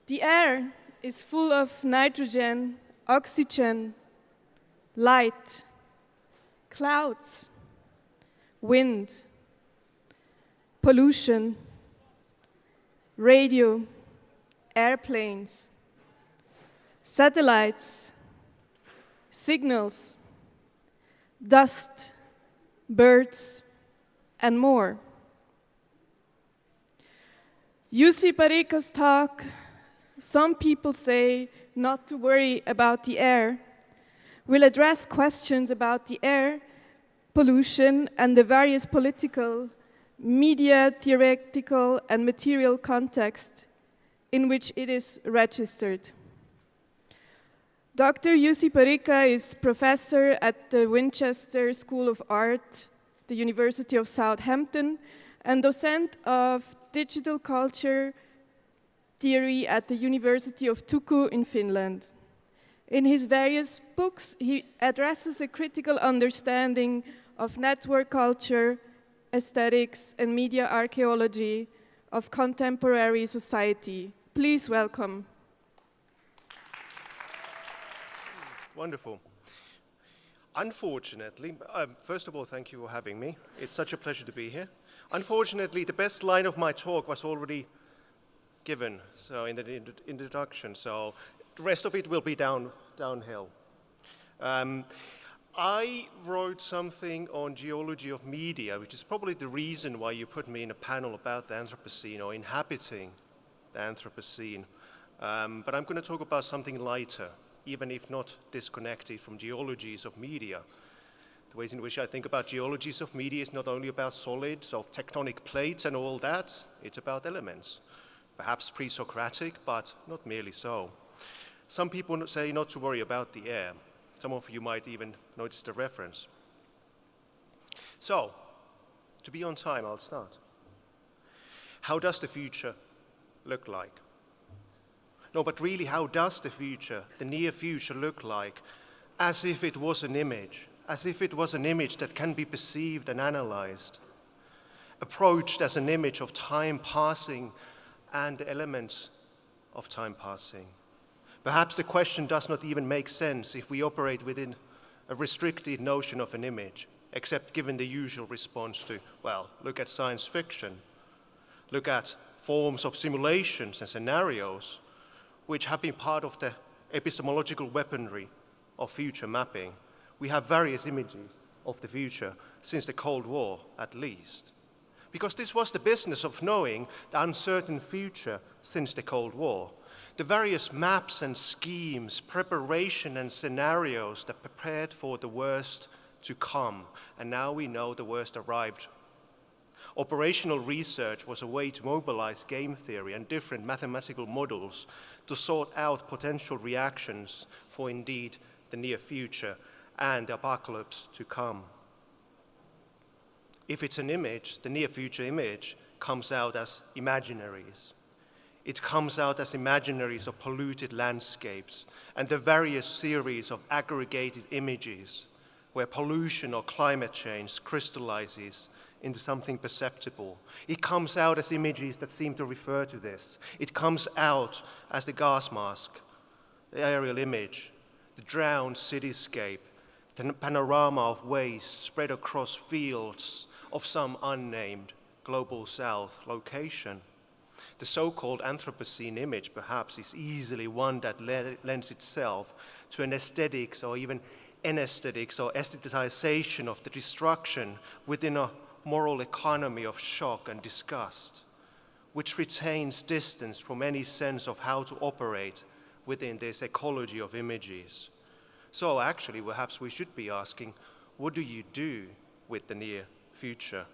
The air is full of nitrogen, oxygen, light, clouds, wind, pollution, radio, airplanes, satellites, signals, dust, birds, and more. UC Parika's talk, Some People Say Not to Worry About the Air, will address questions about the air, pollution, and the various political, media, theoretical, and material context in which it is registered. Dr. UC Parika is professor at the Winchester School of Art, the University of Southampton, and docent of digital culture theory at the University of Turku in Finland. In his various books, he addresses a critical understanding of network culture, aesthetics, and media archaeology of contemporary society. Please welcome. Wonderful. Unfortunately, first of all, thank you for having me. It's such a pleasure to be here. Unfortunately, the best line of my talk was already given, so in the introduction, so the rest of it will be downhill. I wrote something on geology of media, which is probably the reason why you put me in a panel about the Anthropocene or inhabiting the Anthropocene. But I'm going to talk about something lighter, even if not disconnected from geologies of media. The ways in which I think about geologies of media is not only about solids, of tectonic plates and all that, it's about elements. Perhaps pre-Socratic, but not merely so. Some people say not to worry about the air. Some of you might even notice the reference. So, to be on time, I'll start. How does the future look like? No, but really, how does the future, the near future, look like? As if it was an image, as if it was an image that can be perceived and analyzed, approached as an image of time passing and the elements of time passing. Perhaps the question does not even make sense if we operate within a restricted notion of an image, except given the usual response to, well, look at science fiction, look at forms of simulations and scenarios, which have been part of the epistemological weaponry of future mapping. We have various images of the future since the Cold War, at least. Because this was the business of knowing the uncertain future since the Cold War. The various maps and schemes, preparation and scenarios that prepared for the worst to come, and now we know the worst arrived. Operational research was a way to mobilize game theory and different mathematical models to sort out potential reactions for indeed the near future and the apocalypse to come. If it's an image, the near future image comes out as imaginaries. It comes out as imaginaries of polluted landscapes and the various series of aggregated images where pollution or climate change crystallizes into something perceptible. It comes out as images that seem to refer to this. It comes out as the gas mask, the aerial image, the drowned cityscape, the panorama of waste spread across fields of some unnamed global south location. The so-called Anthropocene image, perhaps, is easily one that lends itself to an aesthetics or even anesthetics or aestheticization of the destruction within a moral economy of shock and disgust, which retains distance from any sense of how to operate within this ecology of images. So actually, perhaps we should be asking, what do you do with the near future?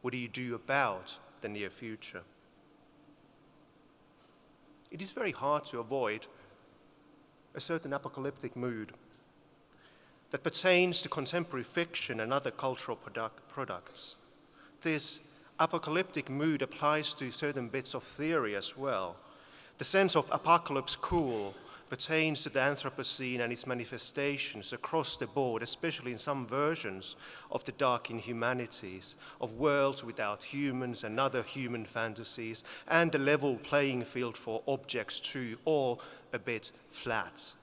What do you do about the near future? It is very hard to avoid a certain apocalyptic mood that pertains to contemporary fiction and other cultural products. This apocalyptic mood applies to certain bits of theory as well. The sense of apocalypse cool pertains to the Anthropocene and its manifestations across the board, especially in some versions of the dark inhumanities, of worlds without humans and other human fantasies, and the level playing field for objects too, all a bit flat.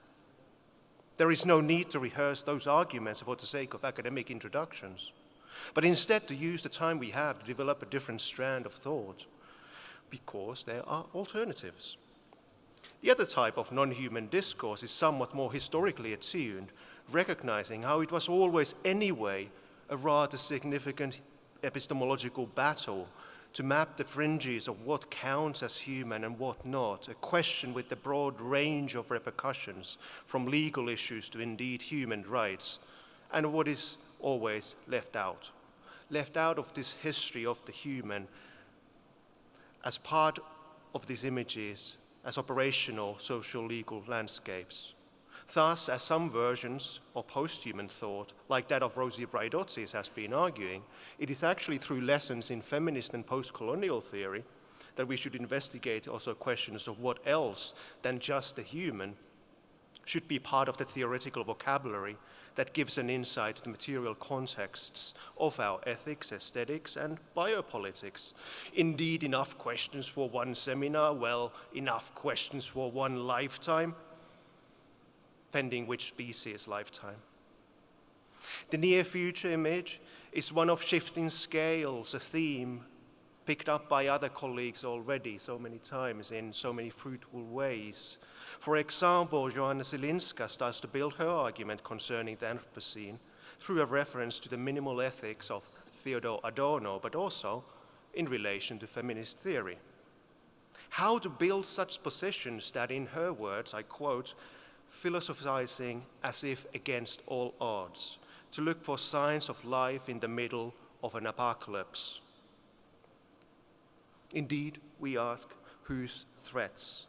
There is no need to rehearse those arguments for the sake of academic introductions, but instead to use the time we have to develop a different strand of thought, because there are alternatives. The other type of non-human discourse is somewhat more historically attuned, recognizing how it was always anyway a rather significant epistemological battle to map the fringes of what counts as human and what not, a question with a broad range of repercussions, from legal issues to indeed human rights, and what is always left out of this history of the human as part of these images as operational social legal landscapes. Thus, as some versions of post-human thought, like that of Rosie Braidottis has been arguing, it is actually through lessons in feminist and post-colonial theory that we should investigate also questions of what else than just the human should be part of the theoretical vocabulary that gives an insight to the material contexts of our ethics, aesthetics, and biopolitics. Indeed, enough questions for one seminar, well, enough questions for one lifetime, pending which species lifetime. The near future image is one of shifting scales, a theme picked up by other colleagues already so many times in so many fruitful ways. For example, Joanna Zielinska starts to build her argument concerning the Anthropocene through a reference to the minimal ethics of Theodor Adorno, but also in relation to feminist theory. How to build such positions that, in her words, I quote, philosophizing as if against all odds, to look for signs of life in the middle of an apocalypse. Indeed, we ask, whose threats?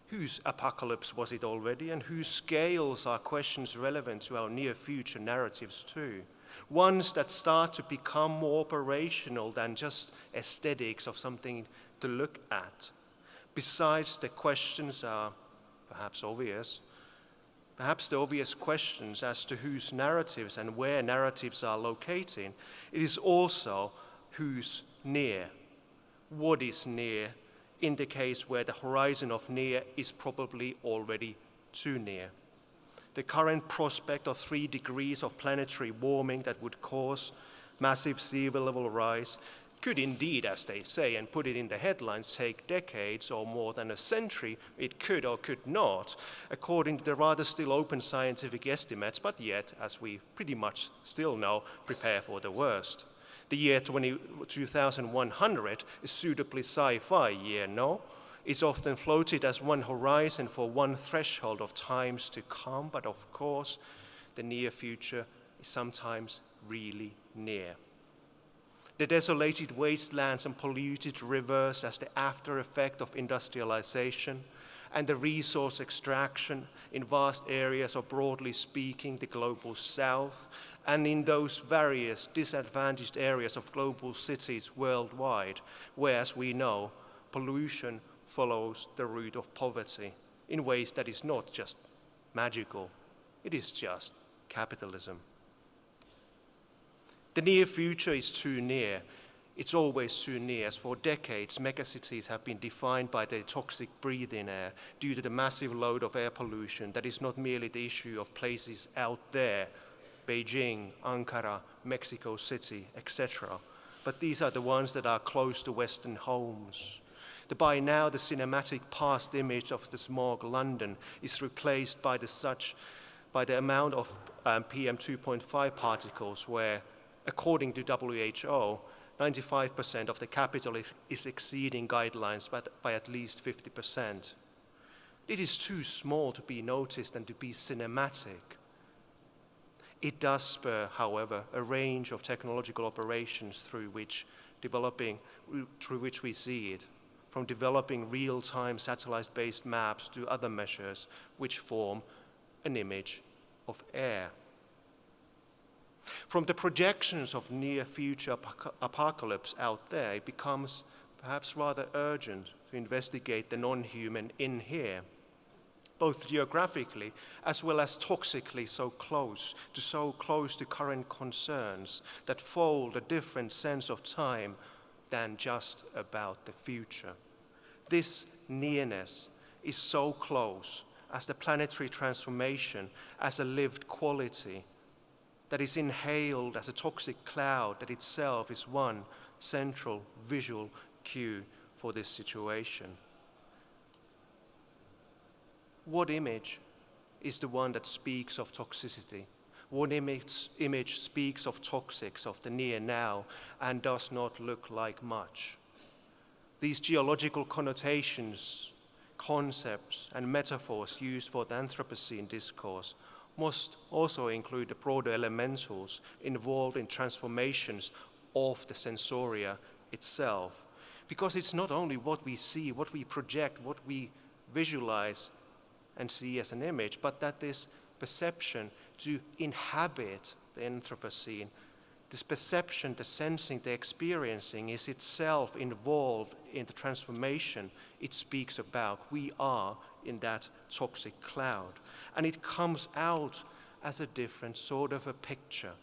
Whose apocalypse was it already, and whose scales are questions relevant to our near-future narratives too? Ones that start to become more operational than just aesthetics of something to look at. Besides, the questions are perhaps obvious. Perhaps the obvious questions as to whose narratives and where narratives are located, it is also who's near. What is near in the case where the horizon of near is probably already too near? The current prospect of 3 degrees of planetary warming that would cause massive sea level rise could indeed, as they say, and put it in the headlines, take decades or more than a century. It could or could not, according to the rather still open scientific estimates, but yet, as we pretty much still know, prepare for the worst. The year 2100 is suitably sci-fi year, no? It's often floated as one horizon for one threshold of times to come, but of course, the near future is sometimes really near. The desolated wastelands and polluted rivers as the after effect of industrialization and the resource extraction in vast areas of, broadly speaking, the global south, and in those various disadvantaged areas of global cities worldwide, where, as we know, pollution follows the route of poverty in ways that is not just magical, it is just capitalism. The near future is too near. It's always too near, as for decades megacities have been defined by their toxic breathing air due to the massive load of air pollution that is not merely the issue of places out there, Beijing, Ankara, Mexico City, etc., but these are the ones that are close to Western homes. By now, the cinematic past image of the smog London is replaced by the amount of PM 2.5 particles where, according to WHO, 95% of the capital is exceeding guidelines by at least 50%. It is too small to be noticed and to be cinematic. It does spur, however, a range of technological operations through which we see it, from developing real-time satellite-based maps to other measures which form an image of air. From the projections of near-future apocalypse out there, it becomes perhaps rather urgent to investigate the non-human in here. both geographically as well as toxically so close to current concerns that fold a different sense of time than just about the future. This nearness is so close as the planetary transformation as a lived quality that is inhaled as a toxic cloud that itself is one central visual cue for this situation. What image is the one that speaks of toxicity? What image speaks of toxics, of the near now, and does not look like much? These geological connotations, concepts, and metaphors used for the Anthropocene discourse must also include the broader elementals involved in transformations of the sensoria itself. Because it's not only what we see, what we project, what we visualize and see as an image, but that this perception to inhabit the Anthropocene, this perception, the sensing, the experiencing is itself involved in the transformation it speaks about. We are in that toxic cloud. And it comes out as a different sort of a picture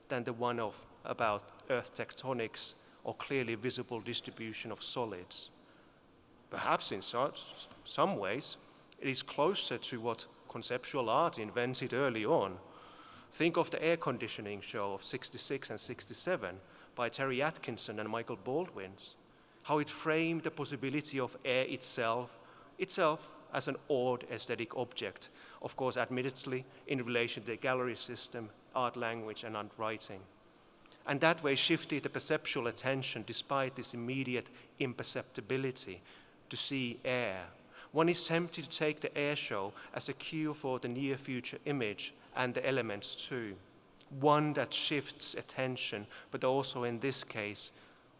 than the one about Earth tectonics or clearly visible distribution of solids. Perhaps in some ways, it is closer to what conceptual art invented early on. Think of the air conditioning show of 66 and 67 by Terry Atkinson and Michael Baldwin, how it framed the possibility of air itself as an odd aesthetic object, of course, admittedly, in relation to the gallery system, art language, and art writing. And that way shifted the perceptual attention, despite this immediate imperceptibility, to see air. One is tempted to take the air show as a cue for the near future image and the elements too. One that shifts attention, but also in this case,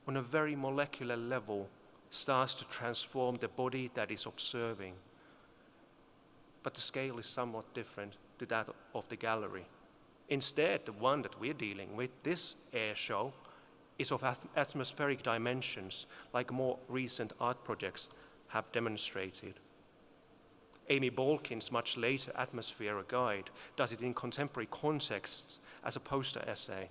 on a very molecular level, starts to transform the body that is observing. But the scale is somewhat different to that of the gallery. Instead, the one that we're dealing with, this air show, is of atmospheric dimensions, like more recent art projects have demonstrated. Amy Balkin's much later Atmosphere, a Guide, does it in contemporary contexts as a poster essay.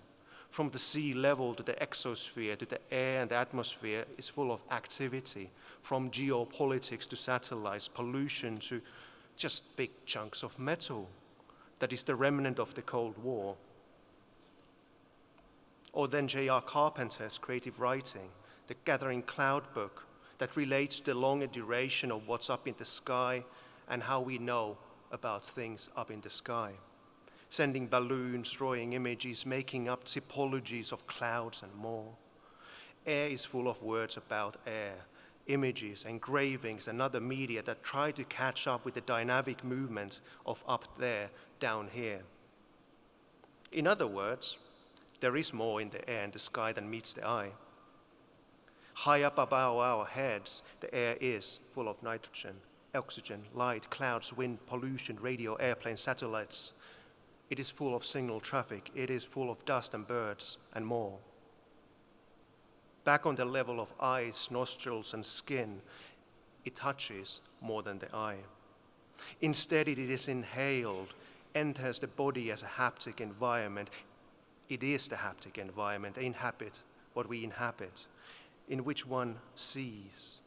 From the sea level to the exosphere to the air and the atmosphere is full of activity, from geopolitics to satellites, pollution to just big chunks of metal. That is the remnant of the Cold War. Or then J.R. Carpenter's creative writing, the Gathering Cloud book, that relates to the longer duration of what's up in the sky and how we know about things up in the sky. Sending balloons, drawing images, making up typologies of clouds and more. Air is full of words about air, images, engravings, and other media that try to catch up with the dynamic movement of up there, down here. In other words, there is more in the air and the sky than meets the eye. High up above our heads, the air is full of nitrogen, oxygen, light, clouds, wind, pollution, radio, airplanes, satellites. It is full of signal traffic. It is full of dust and birds and more. Back on the level of eyes, nostrils, and skin, it touches more than the eye. Instead, it is inhaled, enters the body as a haptic environment. It is the haptic environment, they inhabit what we inhabit, in which one sees.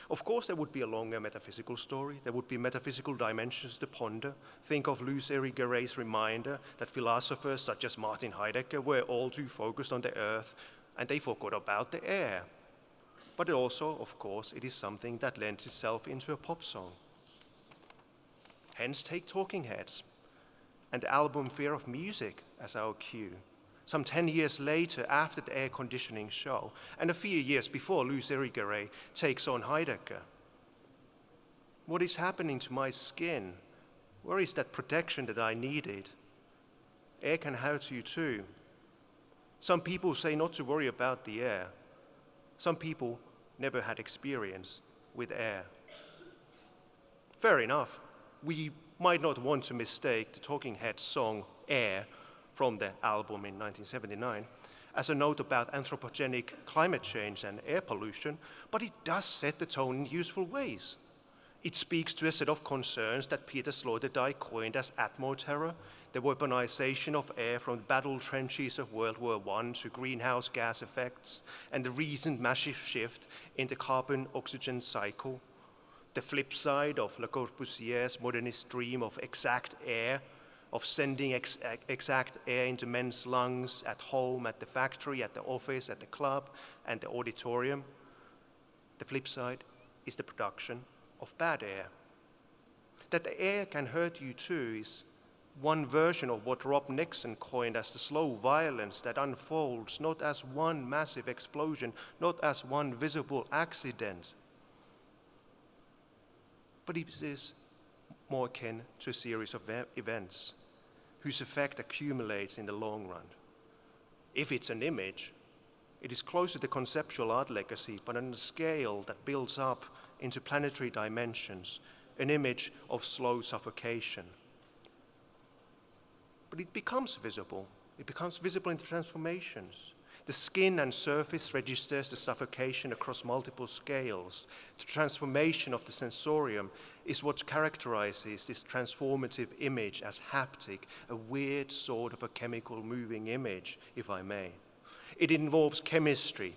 Of course, there would be a longer metaphysical story. There would be metaphysical dimensions to ponder. Think of Louis Irigaray's reminder that philosophers such as Martin Heidegger were all too focused on the earth, and they forgot about the air. But also, of course, it is something that lends itself into a pop song. Hence, take Talking Heads and the album Fear of Music as our cue. Some 10 years later, after the air conditioning show, and a few years before Louis Irigaray takes on Heidegger. What is happening to my skin? Where is that protection that I needed? Air can hurt you too. Some people say not to worry about the air. Some people never had experience with air. Fair enough. We might not want to mistake the Talking Heads song Air from the album in 1979 as a note about anthropogenic climate change and air pollution, but it does set the tone in useful ways. It speaks to a set of concerns that Peter Sloterdijk coined as atmo-terror, the weaponization of air from the battle trenches of World War I to greenhouse gas effects, and the recent massive shift in the carbon-oxygen cycle. The flip side of Le Corbusier's modernist dream of exact air, of sending exact air into men's lungs at home, at the factory, at the office, at the club, and the auditorium. The flip side is the production of bad air. That the air can hurt you too is one version of what Rob Nixon coined as the slow violence that unfolds not as one massive explosion, not as one visible accident, but it is more akin to a series of events whose effect accumulates in the long run. If it's an image, it is close to the conceptual art legacy, but on a scale that builds up into planetary dimensions, an image of slow suffocation. But it becomes visible. It becomes visible in the transformations. The skin and surface registers the suffocation across multiple scales. The transformation of the sensorium is what characterizes this transformative image as haptic, a weird sort of a chemical moving image, if I may. It involves chemistry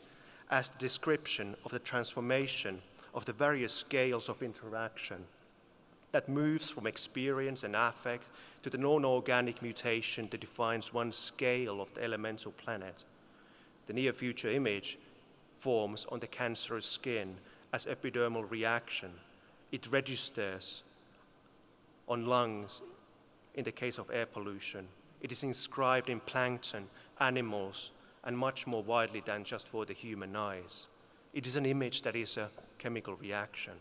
as the description of the transformation of the various scales of interaction that moves from experience and affect to the non-organic mutation that defines one scale of the elemental planet. The near-future image forms on the cancerous skin as epidermal reaction. It registers on lungs in the case of air pollution. It is inscribed in plankton, animals, and much more widely than just for the human eyes. It is an image that is a chemical reaction.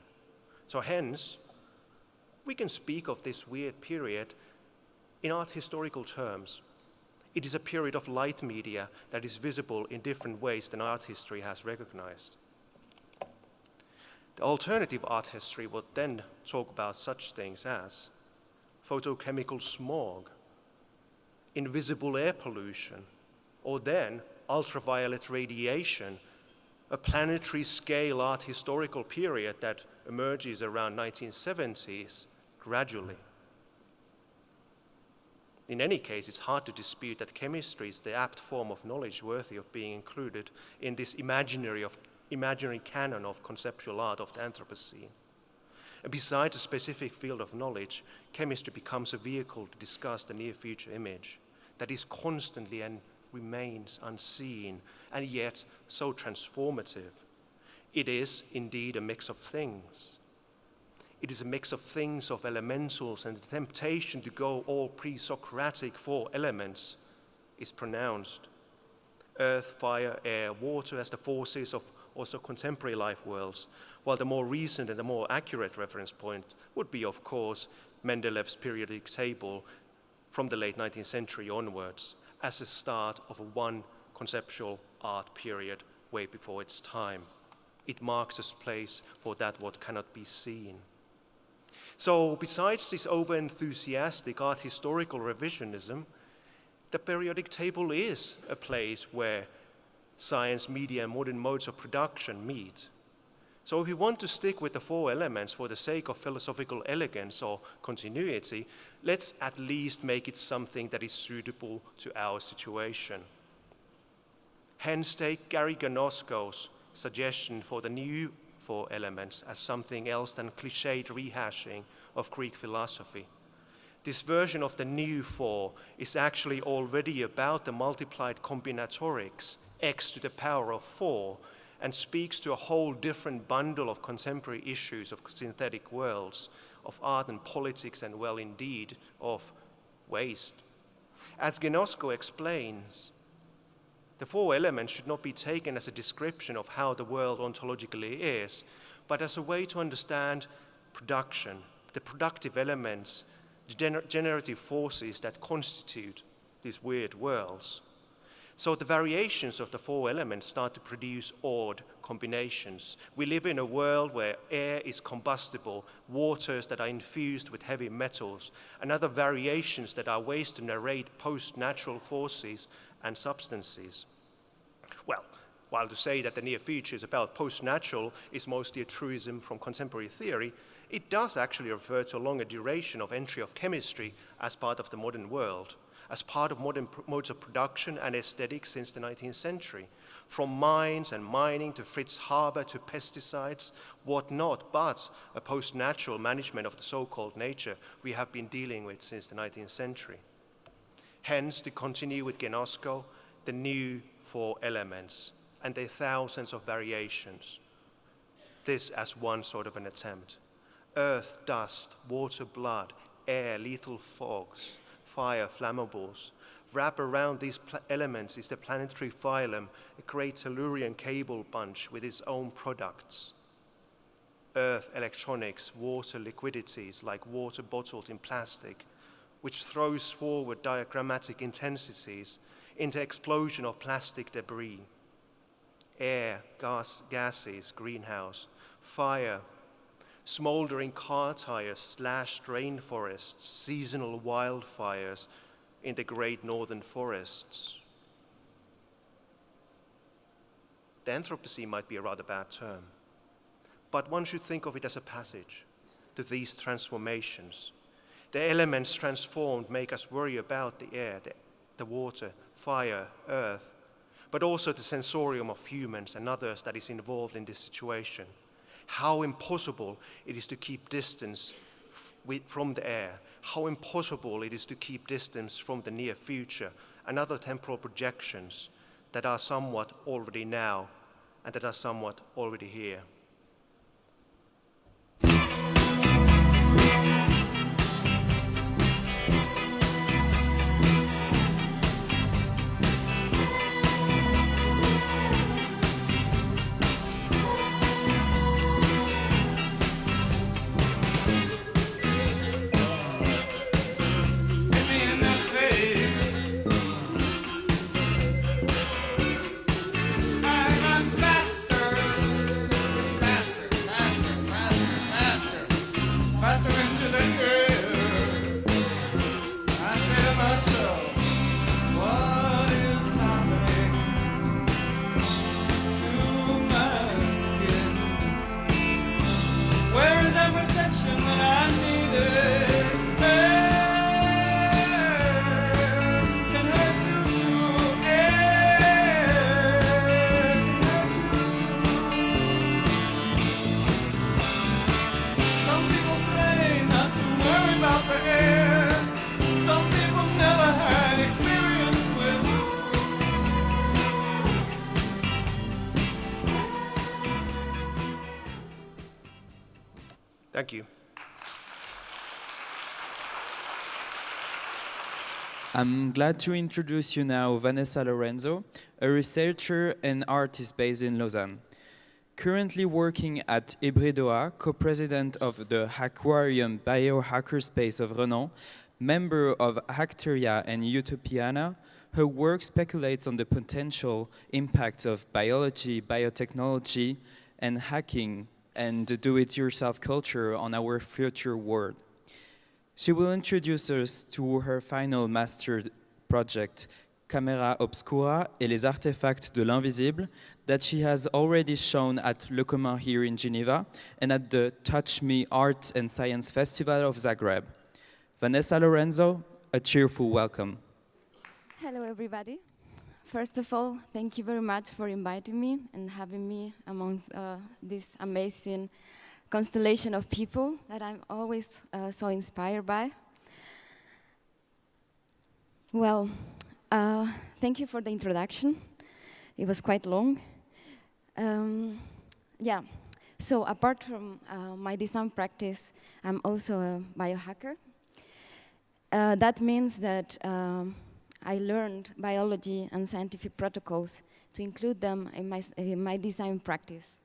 So hence, we can speak of this weird period in art historical terms. It is a period of light media that is visible in different ways than art history has recognized. The alternative art history would then talk about such things as photochemical smog, invisible air pollution, or then ultraviolet radiation, a planetary scale art historical period that emerges around 1970s gradually. In any case, it's hard to dispute that chemistry is the apt form of knowledge worthy of being included in this imaginary canon of conceptual art of the Anthropocene. And besides a specific field of knowledge, chemistry becomes a vehicle to discuss the near-future image that is constantly and remains unseen and yet so transformative. It is indeed a mix of things. It is a mix of things, of elementals, and the temptation to go all pre-Socratic for elements is pronounced. Earth, fire, air, water as the forces of also contemporary life worlds, while the more recent and the more accurate reference point would be, of course, Mendelev's periodic table from the late 19th century onwards as the start of one conceptual art period way before its time. It marks a place for that what cannot be seen. So besides this over-enthusiastic art historical revisionism, the periodic table is a place where science, media, and modern modes of production meet. So if we want to stick with the four elements for the sake of philosophical elegance or continuity, let's at least make it something that is suitable to our situation. Hence take Gary Ganosko's suggestion for the new four elements as something else than cliched rehashing of Greek philosophy. This version of the new four is actually already about the multiplied combinatorics, x to the power of 4, and speaks to a whole different bundle of contemporary issues of synthetic worlds, of art and politics, and well, indeed, of waste. As Gnosko explains, the four elements should not be taken as a description of how the world ontologically is, but as a way to understand production, the productive elements, the generative forces that constitute these weird worlds. So the variations of the four elements start to produce odd combinations. We live in a world where air is combustible, waters that are infused with heavy metals, and other variations that are ways to narrate post-natural forces and substances. Well, while to say that the near future is about post-natural is mostly a truism from contemporary theory, it does actually refer to a longer duration of entry of chemistry as part of the modern world, as part of modern modes of production and aesthetics since the 19th century. From mines and mining to Fritz Haber to pesticides, whatnot, but a post-natural management of the so-called nature we have been dealing with since the 19th century. Hence, to continue with Genosko, the new 4 elements and their thousands of variations. This as one sort of an attempt. Earth, dust, water, blood, air, lethal fogs, fire, flammables. Wrap around these elements is the planetary phylum, a great Tellurian cable bunch with its own products. Earth, electronics, water, liquidities like water bottled in plastic, which throws forward diagrammatic intensities into explosion of plastic debris. Air, gases, greenhouse, fire, smoldering car tires, slashed rainforests, seasonal wildfires in the great northern forests. The Anthropocene might be a rather bad term, but one should think of it as a passage to these transformations. The elements transformed make us worry about the air, the water, fire, earth, but also the sensorium of humans and others that is involved in this situation. How impossible it is to keep distance from the air, how impossible it is to keep distance from the near future and other temporal projections that are somewhat already now and that are somewhat already here. Thank you. I'm glad to introduce you now Vanessa Lorenzo, a researcher and artist based in Lausanne. Currently working at Hybridoa, co-president of the Aquarium Biohackerspace of Renan, member of Hacteria and Utopiana, her work speculates on the potential impact of biology, biotechnology, and hacking and the do-it-yourself culture on our future world. She will introduce us to her final master project, Camera Obscura et les artefacts de l'invisible, that she has already shown at Le Commun here in Geneva and at the Touch Me Art and Science Festival of Zagreb. Vanessa Lorenzo, a cheerful welcome. Hello, everybody. First of all, thank you very much for inviting me and having me amongst this amazing constellation of people that I'm always so inspired by. Well, thank you for the introduction. It was quite long. Yeah, so apart from my design practice, I'm also a biohacker. That means that I learned biology and scientific protocols to include them in my design practice.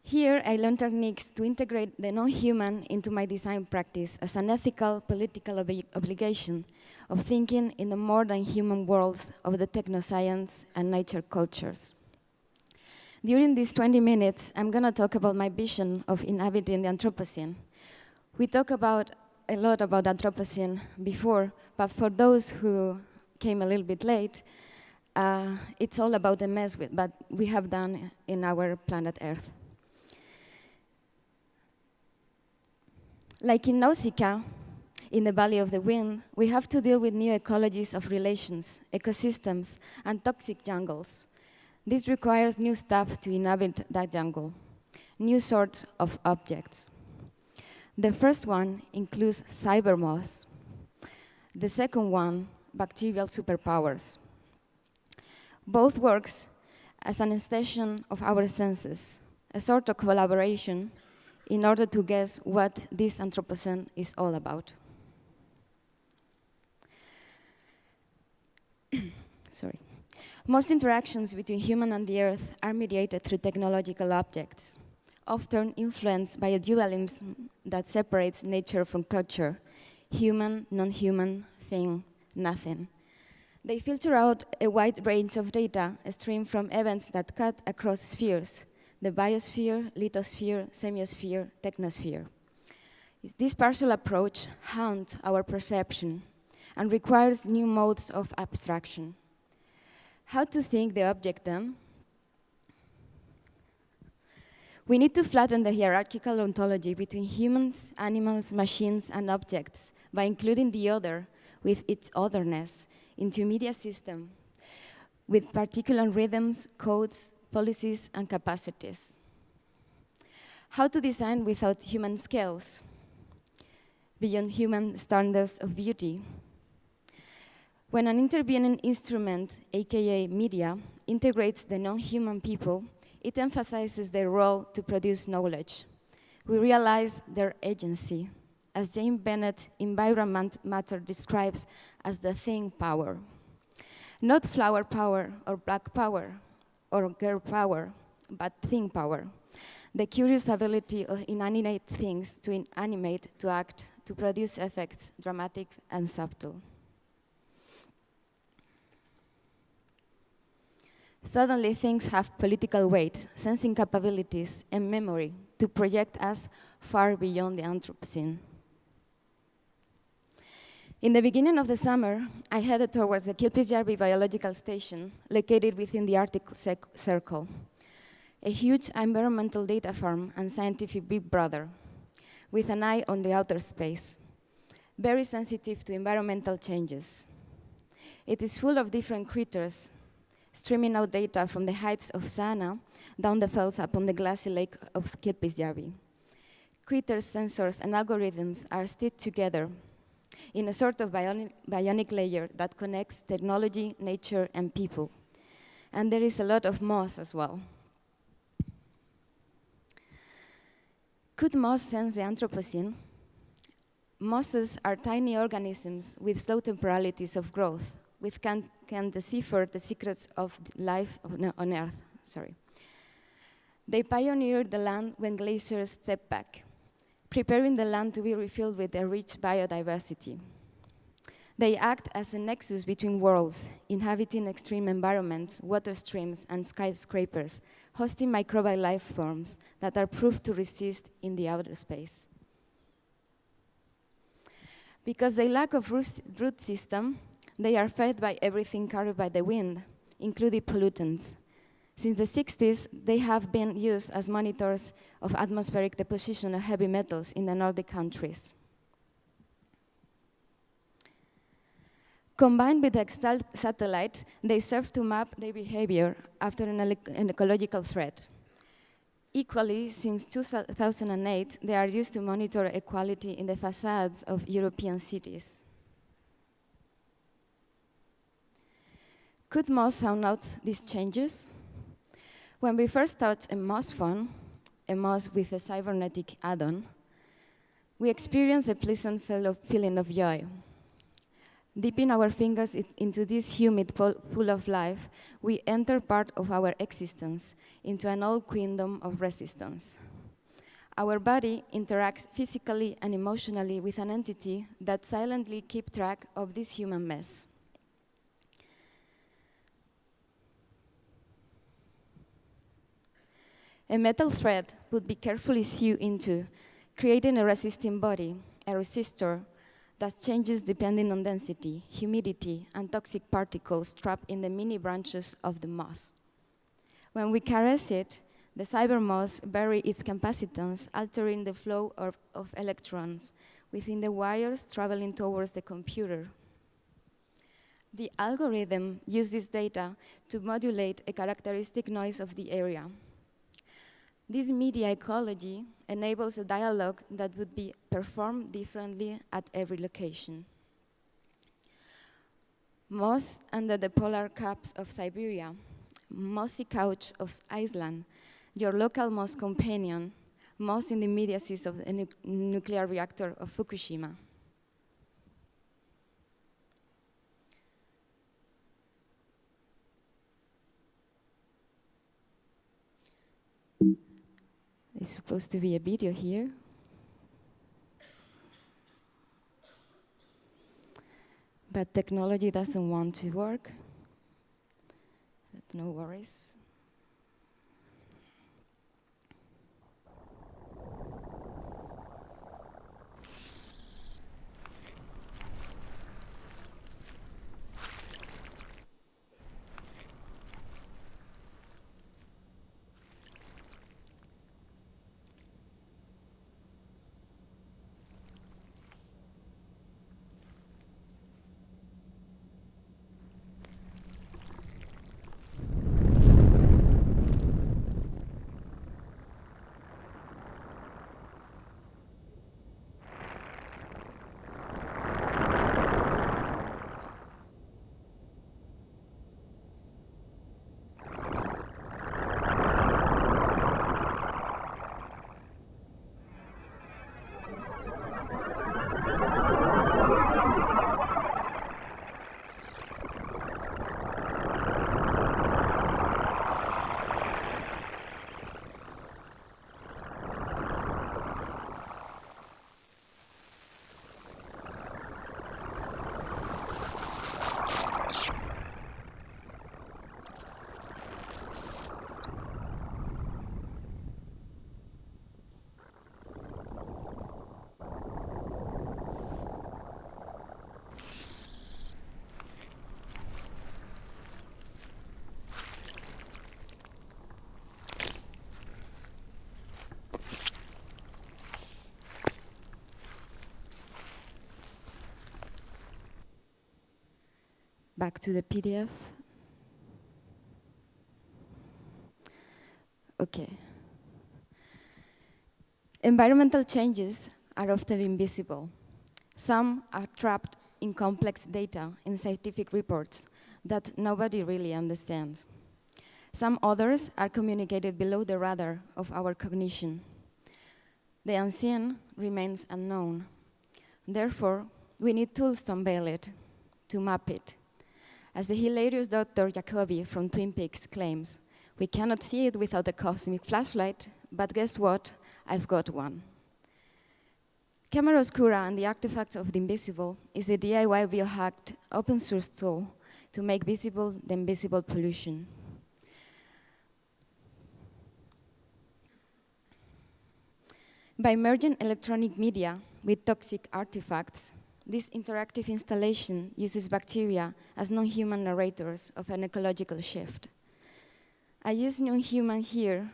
Here, I learned techniques to integrate the non-human into my design practice as an ethical, political obligation of thinking in the more than human worlds of the technoscience and nature cultures. During these 20 minutes, I'm going to talk about my vision of inhabiting the Anthropocene. We talked a lot about Anthropocene before, but for those who came a little bit late, it's all about the mess that we have done in our planet Earth. Like in Nausicaa, in the Valley of the Wind, we have to deal with new ecologies of relations, ecosystems, and toxic jungles. This requires new stuff to inhabit that jungle, new sorts of objects. The first one includes cyber moths. The second one, bacterial superpowers. Both works as an extension of our senses, a sort of collaboration in order to guess what this Anthropocene is all about. Sorry. Most interactions between human and the earth are mediated through technological objects, often influenced by a dualism that separates nature from culture, human, non-human, thing, nothing. They filter out a wide range of data streamed from events that cut across spheres, the biosphere, lithosphere, semiosphere, technosphere. This partial approach haunts our perception and requires new modes of abstraction. How to think the object then? We need to flatten the hierarchical ontology between humans, animals, machines, and objects by including the other with its otherness into a media system with particular rhythms, codes, policies, and capacities. How to design without human scales, beyond human standards of beauty. When an intervening instrument, aka media, integrates the non-human people, it emphasizes their role to produce knowledge. We realize their agency, as James Bennett environment matter describes as the thing power. Not flower power or black power or girl power, but thing power. The curious ability of inanimate things to animate, to act, to produce effects, dramatic and subtle. Suddenly, things have political weight, sensing capabilities, and memory to project us far beyond the Anthropocene. In the beginning of the summer, I headed towards the Kilpisjärvi Biological Station, located within the Arctic Circle, a huge environmental data farm and scientific big brother, with an eye on the outer space, very sensitive to environmental changes. It is full of different critters, streaming out data from the heights of Sana down the fells upon the glassy lake of Kilpisjärvi. Critters, sensors, and algorithms are stitched together in a sort of bionic layer that connects technology, nature, and people. And there is a lot of moss as well. Could moss sense the Anthropocene? Mosses are tiny organisms with slow temporalities of growth, which can decipher the secrets of life on Earth. They pioneered the land when glaciers stepped back, preparing the land to be refilled with a rich biodiversity. They act as a nexus between worlds, inhabiting extreme environments, water streams, and skyscrapers, hosting microbial life forms that are proved to resist in the outer space. Because they lack of root system, they are fed by everything carried by the wind, including pollutants. Since the 60s, they have been used as monitors of atmospheric deposition of heavy metals in the Nordic countries. Combined with the satellite, they serve to map their behavior after an ecological threat. Equally, since 2008, they are used to monitor air quality in the facades of European cities. Could moss sound out these changes? When we first touch a moss phone, a moss with a cybernetic add-on, we experience a pleasant feeling of joy. Dipping our fingers into this humid pool of life, we enter part of our existence into an old kingdom of resistance. Our body interacts physically and emotionally with an entity that silently keeps track of this human mess. A metal thread would be carefully sewn into, creating a resisting body, a resistor that changes depending on density, humidity, and toxic particles trapped in the mini branches of the moss. When we caress it, The cybermoss vary its capacitance, altering the flow of electrons within the wires traveling towards the computer. The algorithm uses this data to modulate a characteristic noise of the area. This media ecology enables a dialogue that would be performed differently at every location. Moss under the polar caps of Siberia, mossy couch of Iceland, your local moss companion, moss in the immediacies of the nuclear reactor of Fukushima. There's supposed to be a video here. But technology doesn't want to work. But no worries. Back to the PDF. Okay. Environmental changes are often invisible. Some are trapped in complex data in scientific reports that nobody really understands. Some others are communicated below the radar of our cognition. The unseen remains unknown. Therefore, we need tools to unveil it, to map it. As the hilarious Dr. Jacobi from Twin Peaks claims, we cannot see it without a cosmic flashlight, but guess what? I've got one. Camera Oscura and the Artifacts of the Invisible is a DIY biohacked open source tool to make visible the invisible pollution. By merging electronic media with toxic artifacts, this interactive installation uses bacteria as non-human narrators of an ecological shift. I use non-human here,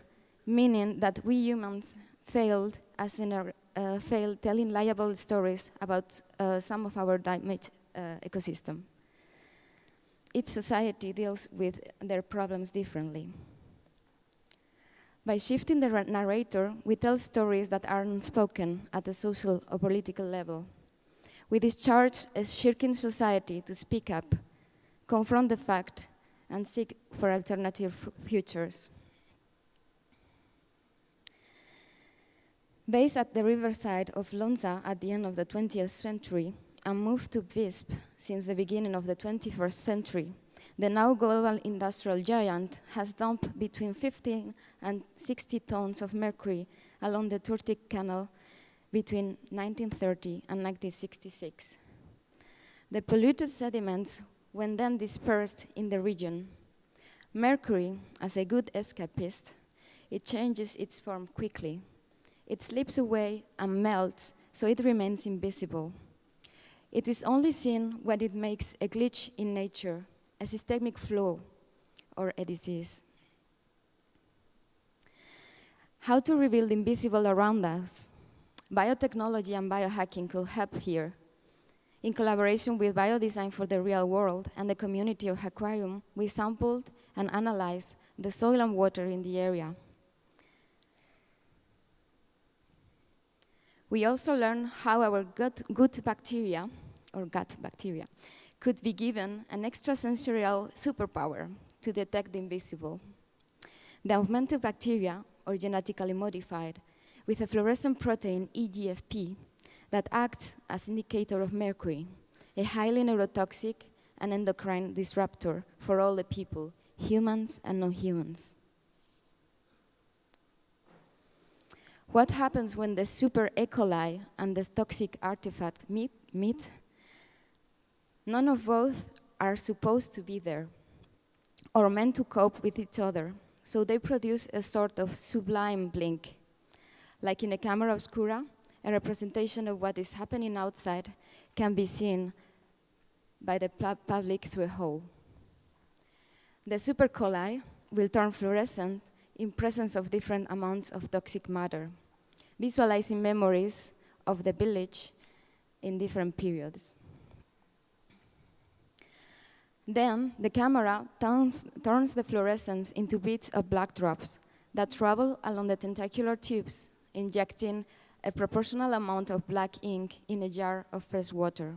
meaning that we humans failed telling liable stories about some of our damaged ecosystem. Each society deals with their problems differently. By shifting the narrator, we tell stories that are unspoken at the social or political level. We discharge a shirking society to speak up, confront the fact, and seek for alternative futures. Based at the riverside of Lonza at the end of the 20th century, and moved to Visp since the beginning of the 21st century, the now global industrial giant has dumped between 15 and 60 tons of mercury along the Turtic Canal between 1930 and 1966. The polluted sediments were then dispersed in the region. Mercury, as a good escapist, it changes its form quickly. It slips away and melts, so it remains invisible. It is only seen when it makes a glitch in nature, a systemic flaw, or a disease. How to reveal the invisible around us? Biotechnology and biohacking could help here. In collaboration with Biodesign for the Real World and the community of Aquarium, we sampled and analyzed the soil and water in the area. We also learned how our gut bacteria could be given an extrasensorial superpower to detect the invisible. The augmented bacteria, or genetically modified, with a fluorescent protein EGFP that acts as indicator of mercury, a highly neurotoxic and endocrine disruptor for all the people, humans and non-humans. What happens when the super E. coli and the toxic artifact meet? None of both are supposed to be there or meant to cope with each other, so they produce a sort of sublime blink. Like in a camera obscura, a representation of what is happening outside can be seen by the public through a hole. The super coli will turn fluorescent in presence of different amounts of toxic matter, visualizing memories of the village in different periods. Then the camera turns the fluorescence into beads of black drops that travel along the tentacular tubes, injecting a proportional amount of black ink in a jar of fresh water.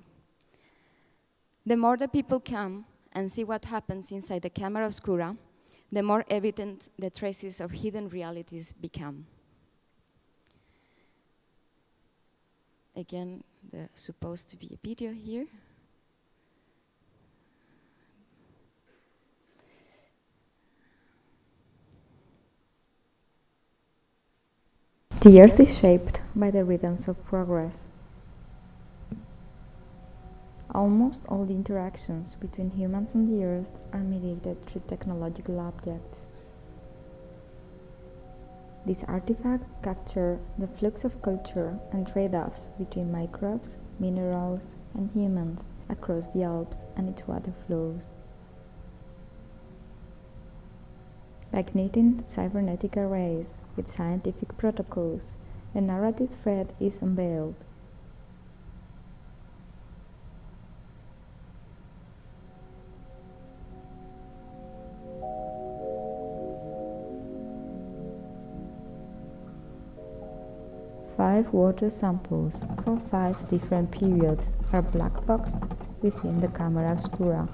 The more the people come and see what happens inside the camera obscura, the more evident the traces of hidden realities become. Again, there's supposed to be a video here. The Earth is shaped by the rhythms of progress. Almost all the interactions between humans and the Earth are mediated through technological objects. These artifacts capture the flux of culture and trade-offs between microbes, minerals, and humans across the Alps and its water flows. By connecting cybernetic arrays with scientific protocols, a narrative thread is unveiled. Five water samples from 5 different periods are black-boxed within the camera obscura.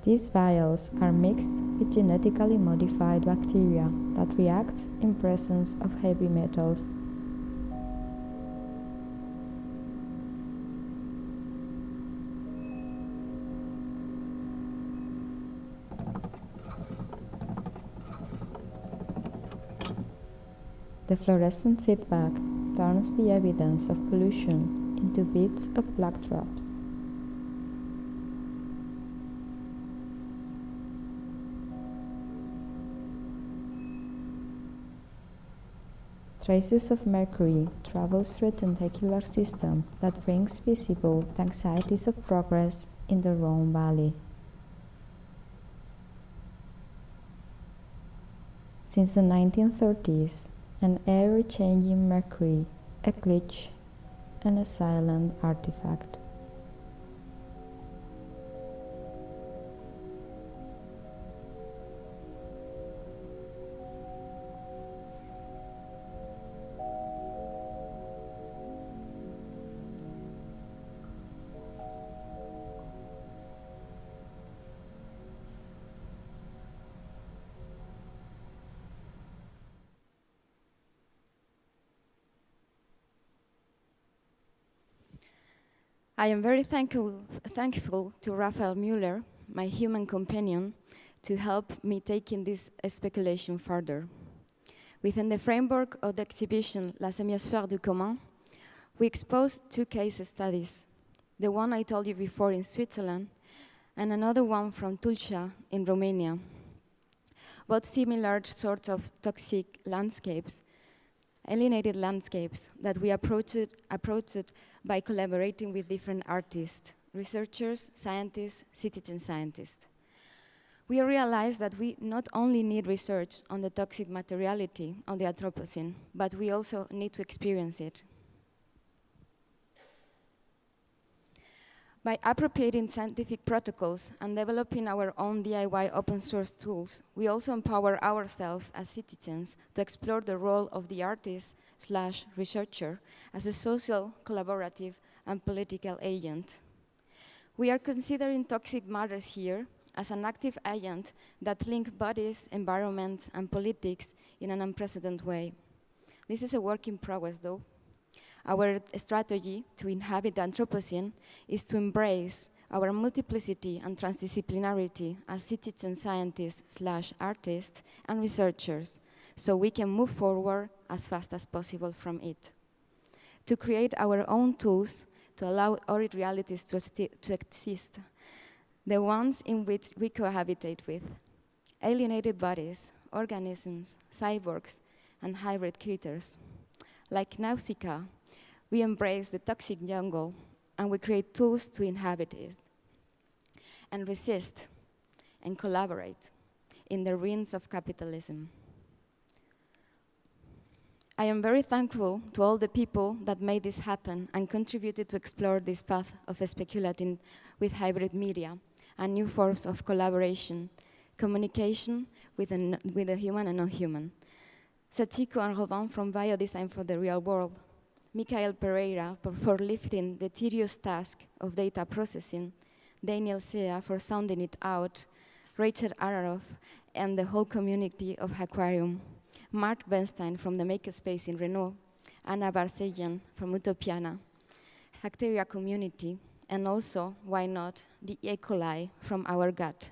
These vials are mixed with genetically modified bacteria that react in presence of heavy metals. The fluorescent feedback turns the evidence of pollution into beads of black drops. Traces of mercury travels through a tentacular system that brings visible the anxieties of progress in the Rhone Valley. Since the 1930s, an ever-changing mercury, a glitch, and a silent artifact. I am very thankful to Raphael Müller, my human companion, to help me taking this speculation further. Within the framework of the exhibition La Sémiosphère du Commun, we exposed 2 case studies, the one I told you before in Switzerland, and another one from Tulcea in Romania. Both similar sorts of toxic landscapes, alienated landscapes that we approached by collaborating with different artists, researchers, scientists, citizen scientists. We realize that we not only need research on the toxic materiality of the Anthropocene, but we also need to experience it. By appropriating scientific protocols and developing our own DIY open source tools, we also empower ourselves as citizens to explore the role of the artist/researcher as a social, collaborative, and political agent. We are considering toxic matters here as an active agent that link bodies, environments, and politics in an unprecedented way. This is a work in progress, though. Our strategy to inhabit the Anthropocene is to embrace our multiplicity and transdisciplinarity as citizen scientists/artists and researchers, so we can move forward as fast as possible from it. To create our own tools to allow our realities to exist, the ones in which we cohabitate with, alienated bodies, organisms, cyborgs, and hybrid creatures. Like Nausicaa, we embrace the toxic jungle and we create tools to inhabit it and resist and collaborate in the ruins of capitalism. I am very thankful to all the people that made this happen and contributed to explore this path of speculating with hybrid media and new forms of collaboration, communication with the human and non-human. Sachiko and Robin from Biodesign for the Real World, Michael Pereira for lifting the tedious task of data processing, Daniel Sea for sounding it out, Rachel Araroff and the whole community of Aquarium, Mark Bernstein from the Makerspace in Renault, Anna Barsegian from Utopiana, Bacteria community, and also, why not, the E. coli from our gut,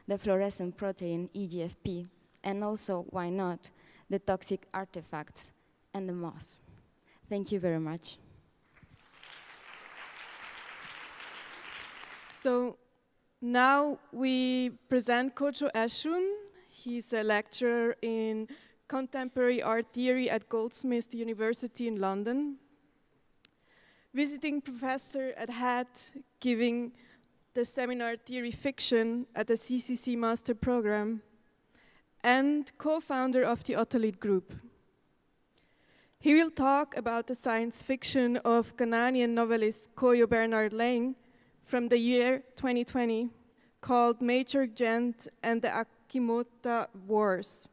the fluorescent protein EGFP, and also, why not, the toxic artifacts and the moss. Thank you very much. So now we present Kojo Eshun. He's a lecturer in contemporary art theory at Goldsmiths University in London, visiting professor at HEAD, giving the seminar Theory Fiction at the CCC Master Program, and co-founder of the Otolith Group. He will talk about the science fiction of Ghanaian novelist Koyo Bernard Lang from the year 2020, called Major Gent and the Akimota Wars.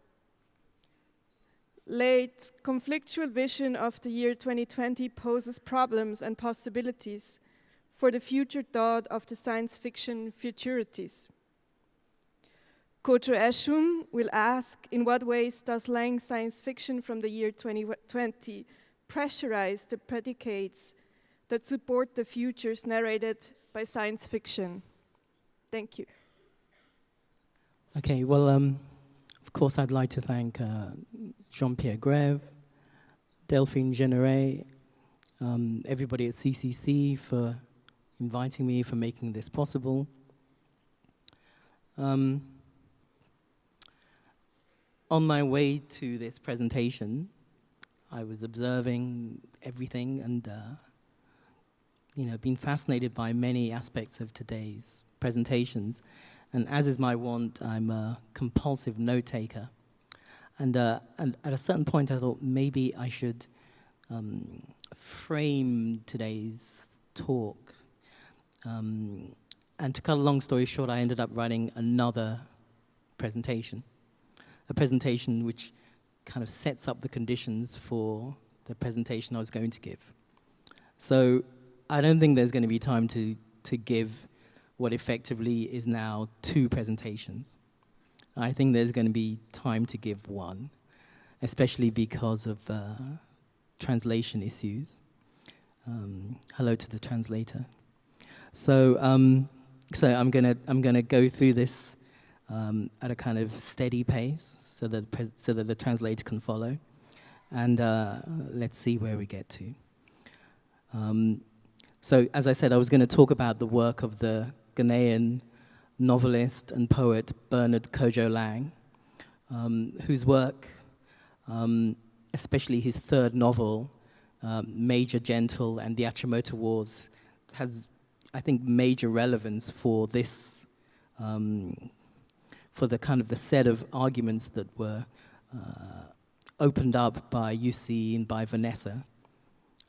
Late's conflictual vision of the year 2020 poses problems and possibilities for the future thought of the science fiction futurities. Kojo Eshun will ask, in what ways does Lang's science fiction from the year 2020 pressurize the predicates that support the futures narrated by science fiction? Thank you. Okay, well, of course, I'd like to thank Jean-Pierre Grève, Delphine Généré, everybody at CCC for inviting me, for making this possible. On my way to this presentation, I was observing everything and been fascinated by many aspects of today's presentations. And as is my wont, I'm a compulsive note taker. And at a certain point, I thought maybe I should frame today's talk. And to cut a long story short, I ended up writing another presentation, a presentation which kind of sets up the conditions for the presentation I was going to give. So I don't think there's going to be time to give what effectively is now 2 presentations. I think there's going to be time to give 1, especially because of translation issues. Hello to the translator. So I'm gonna go through this at a kind of steady pace, so that the translator can follow, and let's see where we get to. So as I said, I was going to talk about the work of the Ghanaian novelist and poet Bernard Kojo Lang, whose work, especially his 3rd novel, Major Gentle and the Achimota Wars, has, I think, major relevance for this for the kind of the set of arguments that were opened up by UC and by Vanessa.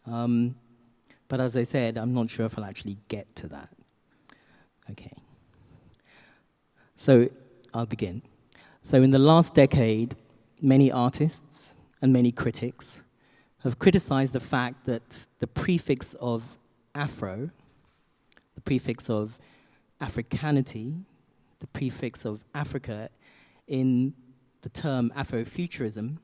But as I said, I'm not sure if I'll actually get to that. Okay. So I'll begin. So in the last decade, many artists and many critics have criticized the fact that the prefix of Afro, the prefix of Africanity, the prefix of Africa in the term Afrofuturism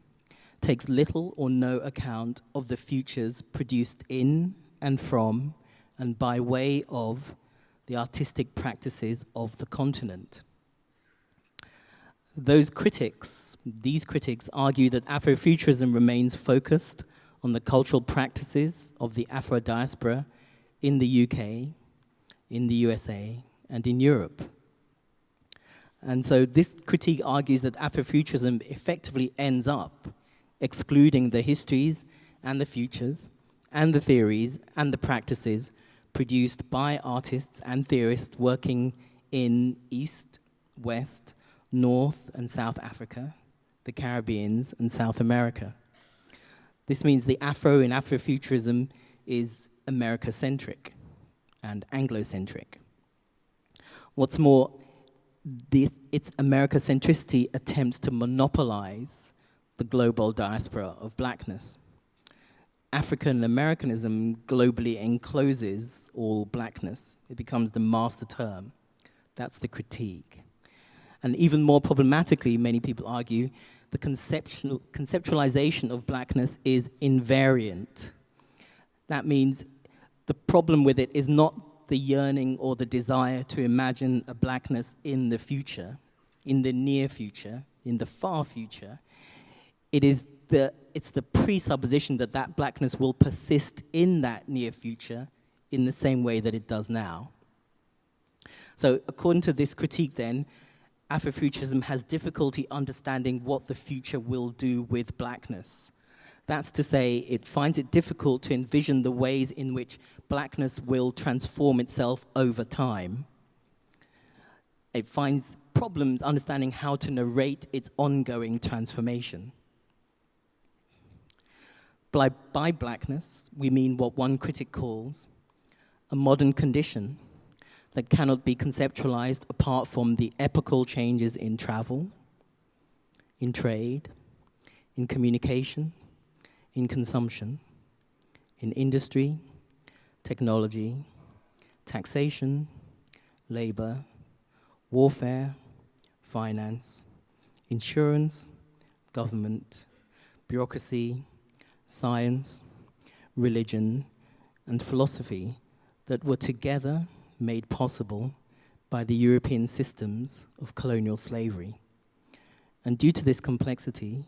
takes little or no account of the futures produced in and from and by way of the artistic practices of the continent. These critics argue that Afrofuturism remains focused on the cultural practices of the Afro diaspora in the UK, in the USA, and in Europe. And so this critique argues that Afrofuturism effectively ends up excluding the histories and the futures and the theories and the practices produced by artists and theorists working in East, West, North and South Africa, the Caribbean and South America. This means the Afro in Afrofuturism is America-centric and Anglo-centric. What's more, its America-centricity attempts to monopolize the global diaspora of blackness. African Americanism globally encloses all blackness. It becomes the master term. That's the critique. And even more problematically, many people argue, the conceptualization of blackness is invariant. That means the problem with it is not the yearning or the desire to imagine a blackness in the future, in the near future, in the far future. It's the presupposition that that blackness will persist in that near future in the same way that it does now. So according to this critique then, Afrofuturism has difficulty understanding what the future will do with blackness. That's to say, it finds it difficult to envision the ways in which blackness will transform itself over time. It finds problems understanding how to narrate its ongoing transformation. By blackness, we mean what one critic calls a modern condition that cannot be conceptualized apart from the epochal changes in travel, in trade, in communication, in consumption, in industry, technology, taxation, labor, warfare, finance, insurance, government, bureaucracy, science, religion, and philosophy that were together made possible by the European systems of colonial slavery. And due to this complexity,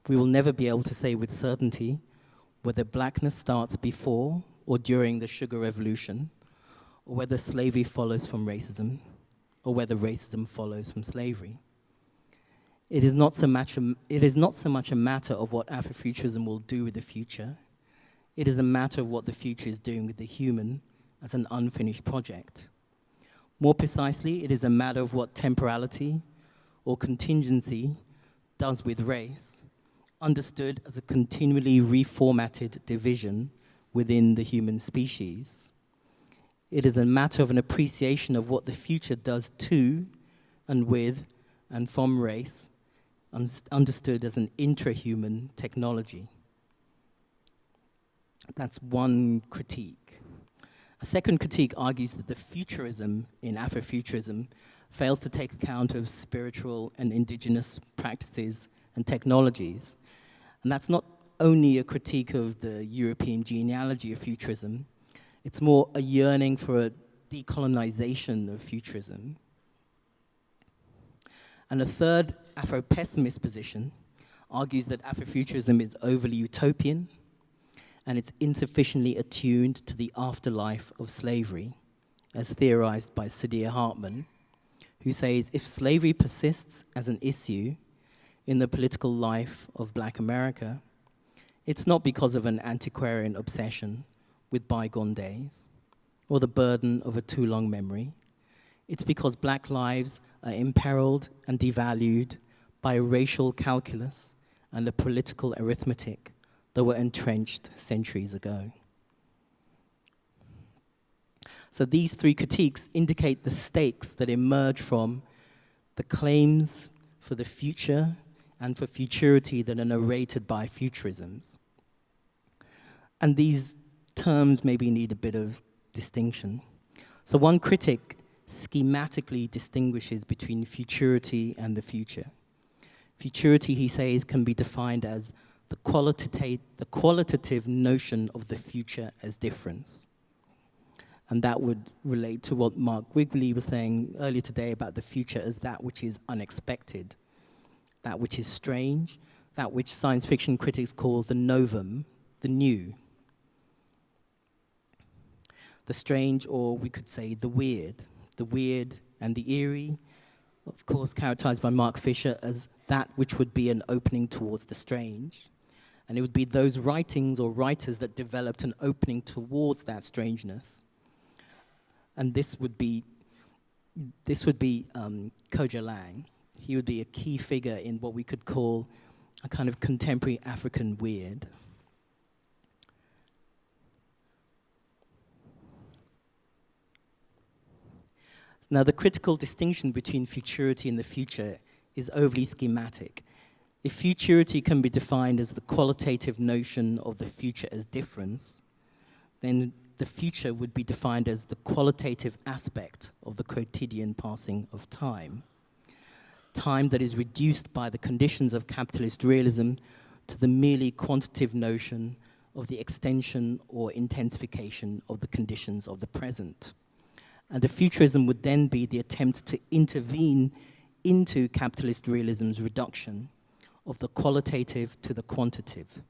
we will never be able to say with certainty whether blackness starts before or during the Sugar Revolution, or whether slavery follows from racism, or whether racism follows from slavery. It is not so much a matter of what Afrofuturism will do with the future. It is a matter of what the future is doing with the human as an unfinished project. More precisely, it is a matter of what temporality or contingency does with race, understood as a continually reformatted division within the human species. It is a matter of an appreciation of what the future does to and with and from race, understood as an intrahuman technology. That's one critique. A second critique argues that the futurism in Afrofuturism fails to take account of spiritual and indigenous practices and technologies. And that's not only a critique of the European genealogy of futurism, it's more a yearning for a decolonization of futurism. And a third Afro-pessimist position argues that Afrofuturism is overly utopian and it's insufficiently attuned to the afterlife of slavery, as theorized by Saidiya Hartman, who says if slavery persists as an issue in the political life of Black America, it's not because of an antiquarian obsession with bygone days or the burden of a too long memory. it's because black lives are imperiled and devalued by a racial calculus and a political arithmetic that were entrenched centuries ago. So these three critiques indicate the stakes that emerge from the claims for the future and for futurity that are narrated by futurisms. And these terms maybe need a bit of distinction. So one critic schematically distinguishes between futurity and the future. Futurity, he says, can be defined as the qualitative notion of the future as difference. And that would relate to what Mark Wigley was saying earlier today about the future as that which is unexpected, that which is strange, that which science fiction critics call the novum, the new. The strange, or we could say the weird and the eerie, of course characterized by Mark Fisher as that which would be an opening towards the strange. And it would be those writings or writers that developed an opening towards that strangeness. And this would be Koja Lang. He would be a key figure in what we could call a kind of contemporary African weird. Now, the critical distinction between futurity and the future is overly schematic. If futurity can be defined as the qualitative notion of the future as difference, then the future would be defined as the qualitative aspect of the quotidian passing of time. Time that is reduced by the conditions of capitalist realism to the merely quantitative notion of the extension or intensification of the conditions of the present. And a futurism would then be the attempt to intervene into capitalist realism's reduction of the qualitative to the quantitative.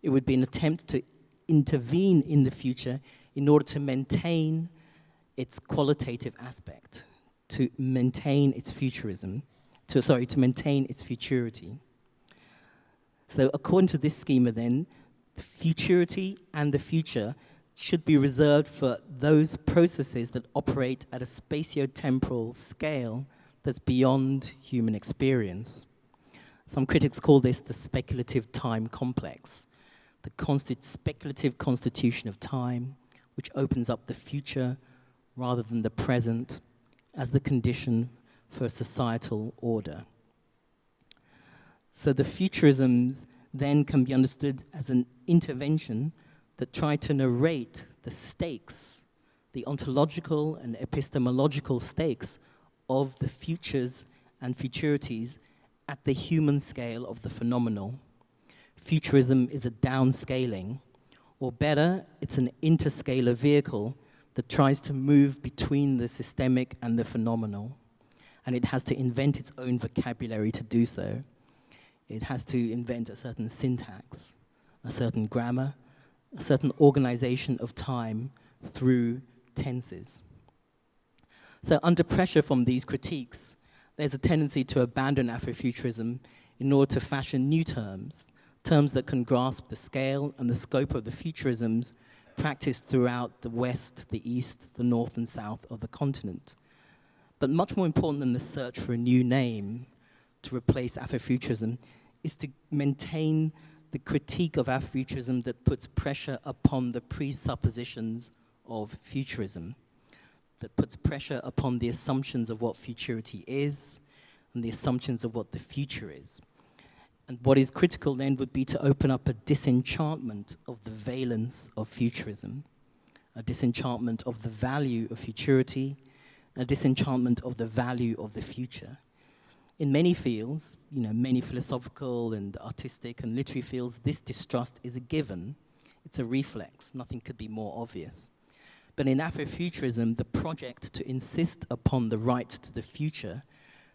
It would be an attempt to intervene in the future in order to maintain its qualitative aspect, to maintain its futurism, to maintain its futurity. So according to this schema then, the futurity and the future should be reserved for those processes that operate at a spatio-temporal scale that's beyond human experience. Some critics call this the speculative time complex, the speculative constitution of time, which opens up the future rather than the present as the condition for a societal order. So the futurisms then can be understood as an intervention that try to narrate the stakes, the ontological and epistemological stakes of the futures and futurities at the human scale of the phenomenal. Futurism is a downscaling, or better, it's an interscalar vehicle that tries to move between the systemic and the phenomenal. And it has to invent its own vocabulary to do so. It has to invent a certain syntax, a certain grammar, a certain organization of time through tenses. So under pressure from these critiques, there's a tendency to abandon Afrofuturism in order to fashion new terms that can grasp the scale and the scope of the futurisms practiced throughout the West, the East, the North and South of the continent. But much more important than the search for a new name to replace Afrofuturism is to maintain the critique of Afrofuturism that puts pressure upon the presuppositions of futurism, that puts pressure upon the assumptions of what futurity is and the assumptions of what the future is. And what is critical then would be to open up a disenchantment of the valence of futurism, a disenchantment of the value of futurity, a disenchantment of the value of the future. In many fields, many philosophical and artistic and literary fields, this distrust is a given. It's a reflex. Nothing could be more obvious. But in Afrofuturism, the project to insist upon the right to the future,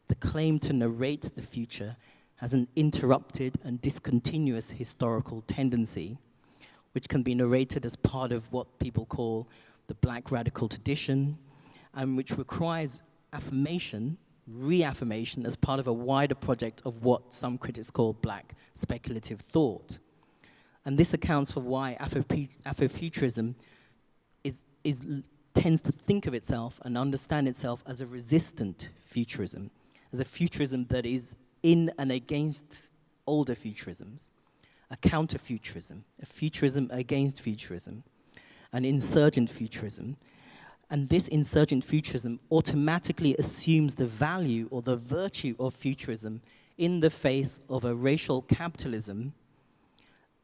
the claim to narrate the future, has an interrupted and discontinuous historical tendency, which can be narrated as part of what people call the Black radical tradition, and which requires affirmation, reaffirmation, as part of a wider project of what some critics call Black speculative thought. And this accounts for why Afrofuturism is tends to think of itself and understand itself as a resistant futurism, as a futurism that is in and against older futurisms, a counter-futurism, a futurism against futurism, an insurgent futurism. And this insurgent futurism automatically assumes the value or the virtue of futurism in the face of a racial capitalism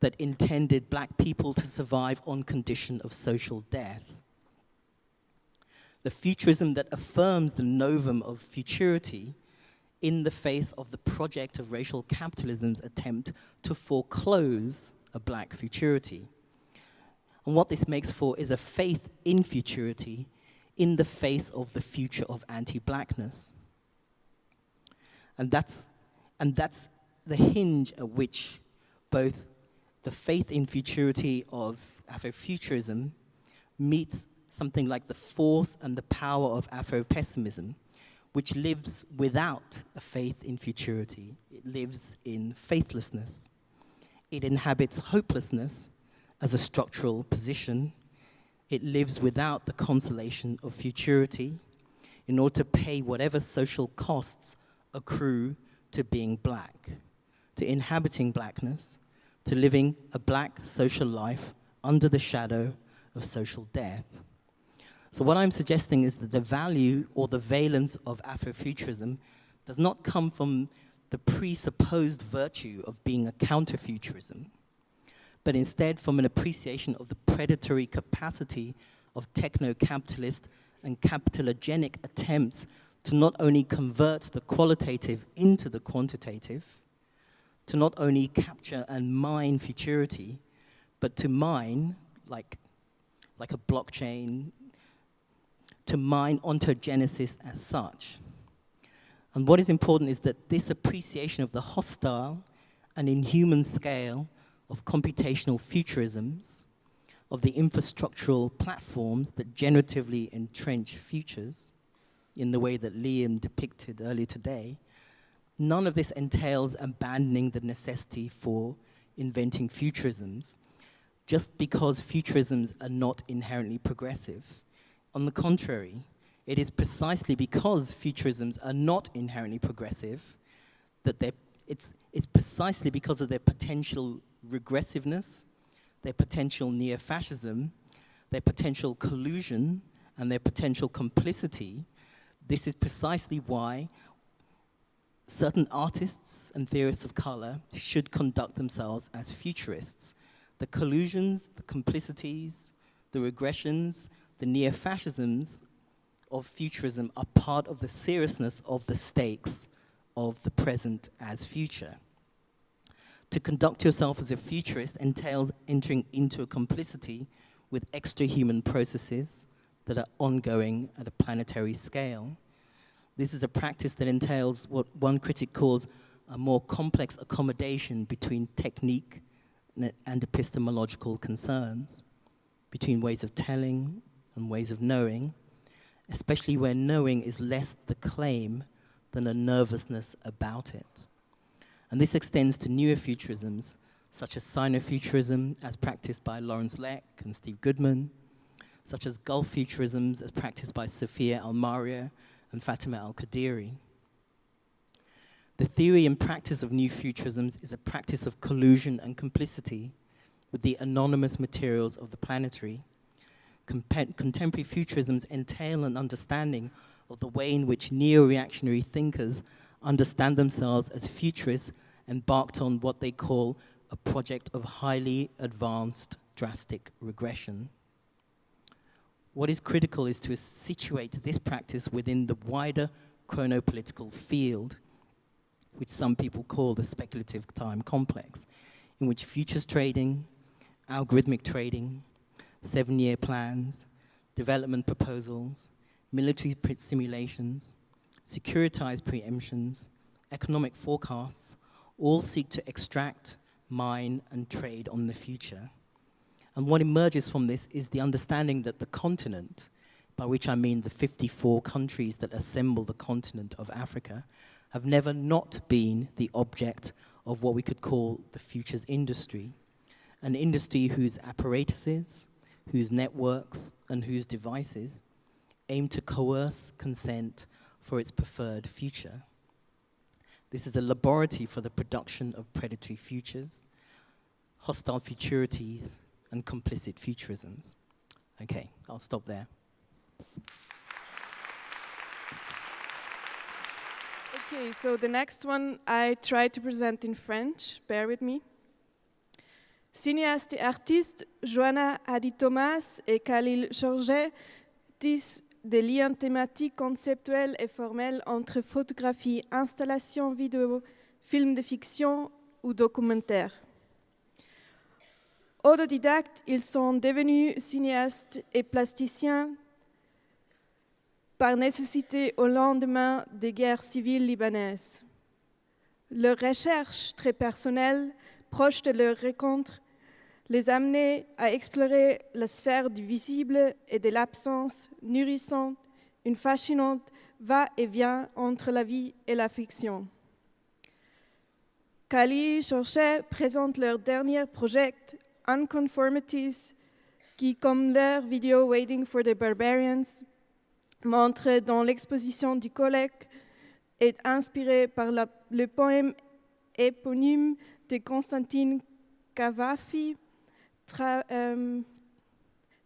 that intended black people to survive on condition of social death. The futurism that affirms the novum of futurity in the face of the project of racial capitalism's attempt to foreclose a black futurity. And what this makes for is a faith in futurity in the face of the future of anti-blackness. And that's the hinge at which both the faith in futurity of Afrofuturism meets something like the force and the power of Afro-pessimism, which lives without a faith in futurity. It lives in faithlessness. It inhabits hopelessness as a structural position. It lives without the consolation of futurity in order to pay whatever social costs accrue to being black, to inhabiting blackness, to living a black social life under the shadow of social death. So what I'm suggesting is that the value or the valence of Afrofuturism does not come from the presupposed virtue of being a counterfuturism, but instead from an appreciation of the predatory capacity of techno-capitalist and capitalogenic attempts to not only convert the qualitative into the quantitative, to not only capture and mine futurity, but to mine, like a blockchain, to mine ontogenesis as such. And what is important is that this appreciation of the hostile and inhuman scale of computational futurisms, of the infrastructural platforms that generatively entrench futures in the way that Liam depicted earlier today, none of this entails abandoning the necessity for inventing futurisms just because futurisms are not inherently progressive. On the contrary, it is precisely because futurisms are not inherently progressive that it's precisely because of their potential regressiveness, their potential neo-fascism, their potential collusion, and their potential complicity. This is precisely why certain artists and theorists of color should conduct themselves as futurists. The collusions, the complicities, the regressions, the neo-fascisms of futurism are part of the seriousness of the stakes of the present as future. To conduct yourself as a futurist entails entering into a complicity with extra-human processes that are ongoing at a planetary scale. This is a practice that entails what one critic calls a more complex accommodation between technique and epistemological concerns, between ways of telling and ways of knowing, especially where knowing is less the claim than a nervousness about it. And this extends to newer futurisms, such as Sino-futurism, as practiced by Lawrence Leck and Steve Goodman, such as Gulf futurisms, as practiced by Sophia Almaria and Fatima Al-Qadiri. The theory and practice of new futurisms is a practice of collusion and complicity with the anonymous materials of the planetary. Contemporary futurisms entail an understanding of the way in which neo-reactionary thinkers understand themselves as futurists embarked on what they call a project of highly advanced drastic regression. What is critical is to situate this practice within the wider chronopolitical field, which some people call the speculative time complex, in which futures trading, algorithmic trading, 7-year plans, development proposals, military simulations, securitized preemptions, economic forecasts, all seek to extract, mine, and trade on the future. And what emerges from this is the understanding that the continent, by which I mean the 54 countries that assemble the continent of Africa, have never not been the object of what we could call the futures industry, an industry whose apparatuses, whose networks and whose devices aim to coerce consent for its preferred future. This is a laboratory for the production of predatory futures, hostile futurities, and complicit futurisms. Okay, I'll stop there. Okay, so the next one I try to present in French, bear with me. Cinéaste et artistes, Joanna Hadi-Thomas et Khalil Georget tissent des liens thématiques conceptuels et formels entre photographie, installation vidéo, films de fiction ou documentaires. Autodidactes, ils sont devenus cinéastes et plasticiens par nécessité au lendemain des guerres civiles libanaises. Leurs recherches très personnelles, proches de leur rencontre, les amenaient à explorer la sphère du visible et de l'absence, nourrissant une fascinante va-et-vient entre la vie et la fiction. Khalil Georget présente leur dernier projet, Unconformities, qui, comme leur vidéo Waiting for the Barbarians, montre dans l'exposition du collègue, est inspiré par le poème éponyme de Constantine Cavafy,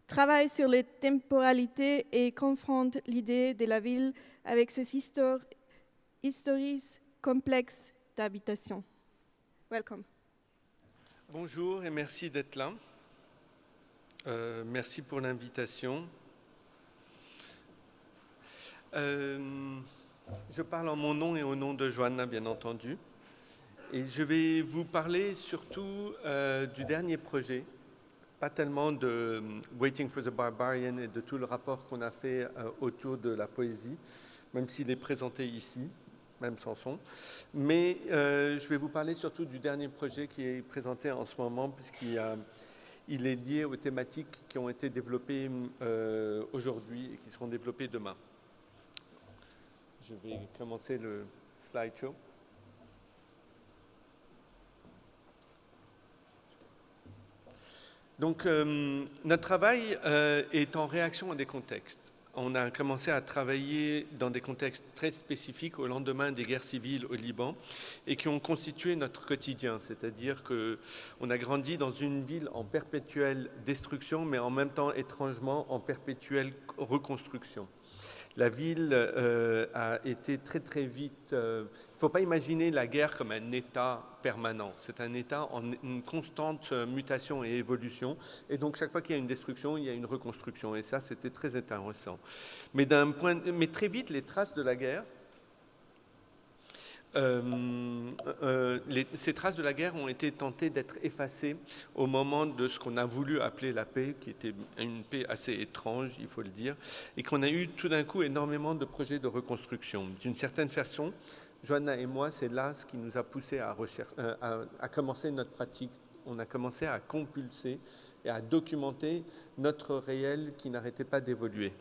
travaille sur les temporalités et confronte l'idée de la ville avec ses histories complexes d'habitation. Welcome. Bonjour et merci d'être là. Merci pour l'invitation. Je parle en mon nom et au nom de Joanna, bien entendu. Et je vais vous parler surtout du dernier projet, pas tellement de Waiting for the Barbarian et de tout le rapport qu'on a fait autour de la poésie, même s'il est présenté ici, même sans son. Mais je vais vous parler surtout du dernier projet qui est présenté en ce moment, puisqu'il est lié aux thématiques qui ont été développées aujourd'hui et qui seront développées demain. Je vais commencer le slideshow. Donc, notre travail est en réaction à des contextes. On a commencé à travailler dans des contextes très spécifiques au lendemain des guerres civiles au Liban et qui ont constitué notre quotidien, c'est-à-dire qu'on a grandi dans une ville en perpétuelle destruction, mais en même temps, étrangement, en perpétuelle reconstruction. La ville a été très très vite... Il ne faut pas imaginer la guerre comme un état permanent. C'est un état en une constante mutation et évolution. Et donc chaque fois qu'il y a une destruction, il y a une reconstruction. Et ça, c'était très intéressant. Mais très vite, les traces de la guerre... ces traces de la guerre ont été tentées d'être effacées au moment de ce qu'on a voulu appeler la paix, qui était une paix assez étrange, il faut le dire, et qu'on a eu tout d'un coup énormément de projets de reconstruction. D'une certaine façon, Joanna et moi, c'est là ce qui nous a poussé à commencer notre pratique. On a commencé à compulser et à documenter notre réel qui n'arrêtait pas d'évoluer.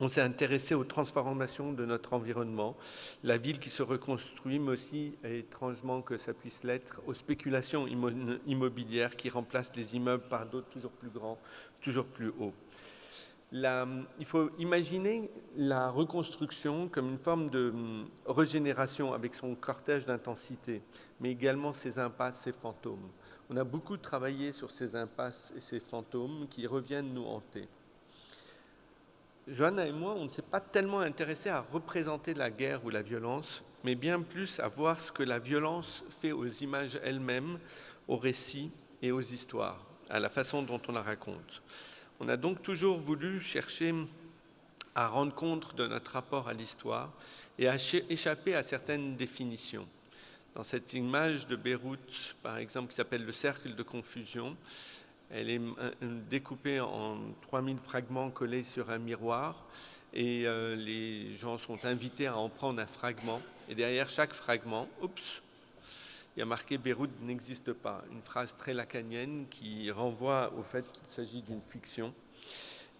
On s'est intéressé aux transformations de notre environnement, la ville qui se reconstruit, mais aussi, étrangement que ça puisse l'être, aux spéculations immobilières qui remplacent les immeubles par d'autres toujours plus grands, toujours plus hauts. Il faut imaginer la reconstruction comme une forme de régénération avec son cortège d'intensité, mais également ses impasses, ses fantômes. On a beaucoup travaillé sur ces impasses et ces fantômes qui reviennent nous hanter. Joanna et moi, on ne s'est pas tellement intéressés à représenter la guerre ou la violence, mais bien plus à voir ce que la violence fait aux images elles-mêmes, aux récits et aux histoires, à la façon dont on la raconte. On a donc toujours voulu chercher à rendre compte de notre rapport à l'histoire et à échapper à certaines définitions. Dans cette image de Beyrouth, par exemple, qui s'appelle le cercle de confusion, elle est découpée en 3000 fragments collés sur un miroir et les gens sont invités à en prendre un fragment. Et derrière chaque fragment, il y a marqué « Beyrouth n'existe pas », une phrase très lacanienne qui renvoie au fait qu'il s'agit d'une fiction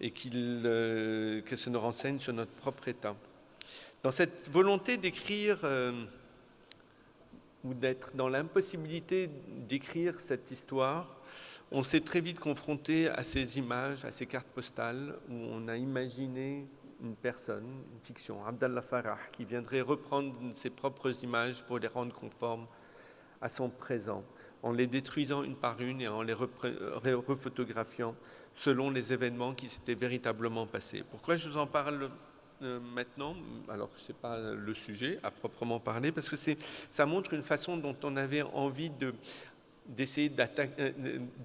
et que ça nous renseigne sur notre propre état. Dans cette volonté d'écrire ou d'être dans l'impossibilité d'écrire cette histoire, on s'est très vite confronté à ces images, à ces cartes postales, où on a imaginé une personne, une fiction, Abdallah Farah, qui viendrait reprendre ses propres images pour les rendre conformes à son présent, en les détruisant une par une et en les refotographiant selon les événements qui s'étaient véritablement passés. Pourquoi je vous en parle maintenant, alors que ce n'est pas le sujet à proprement parler, parce que ça montre une façon dont on avait envie d'essayer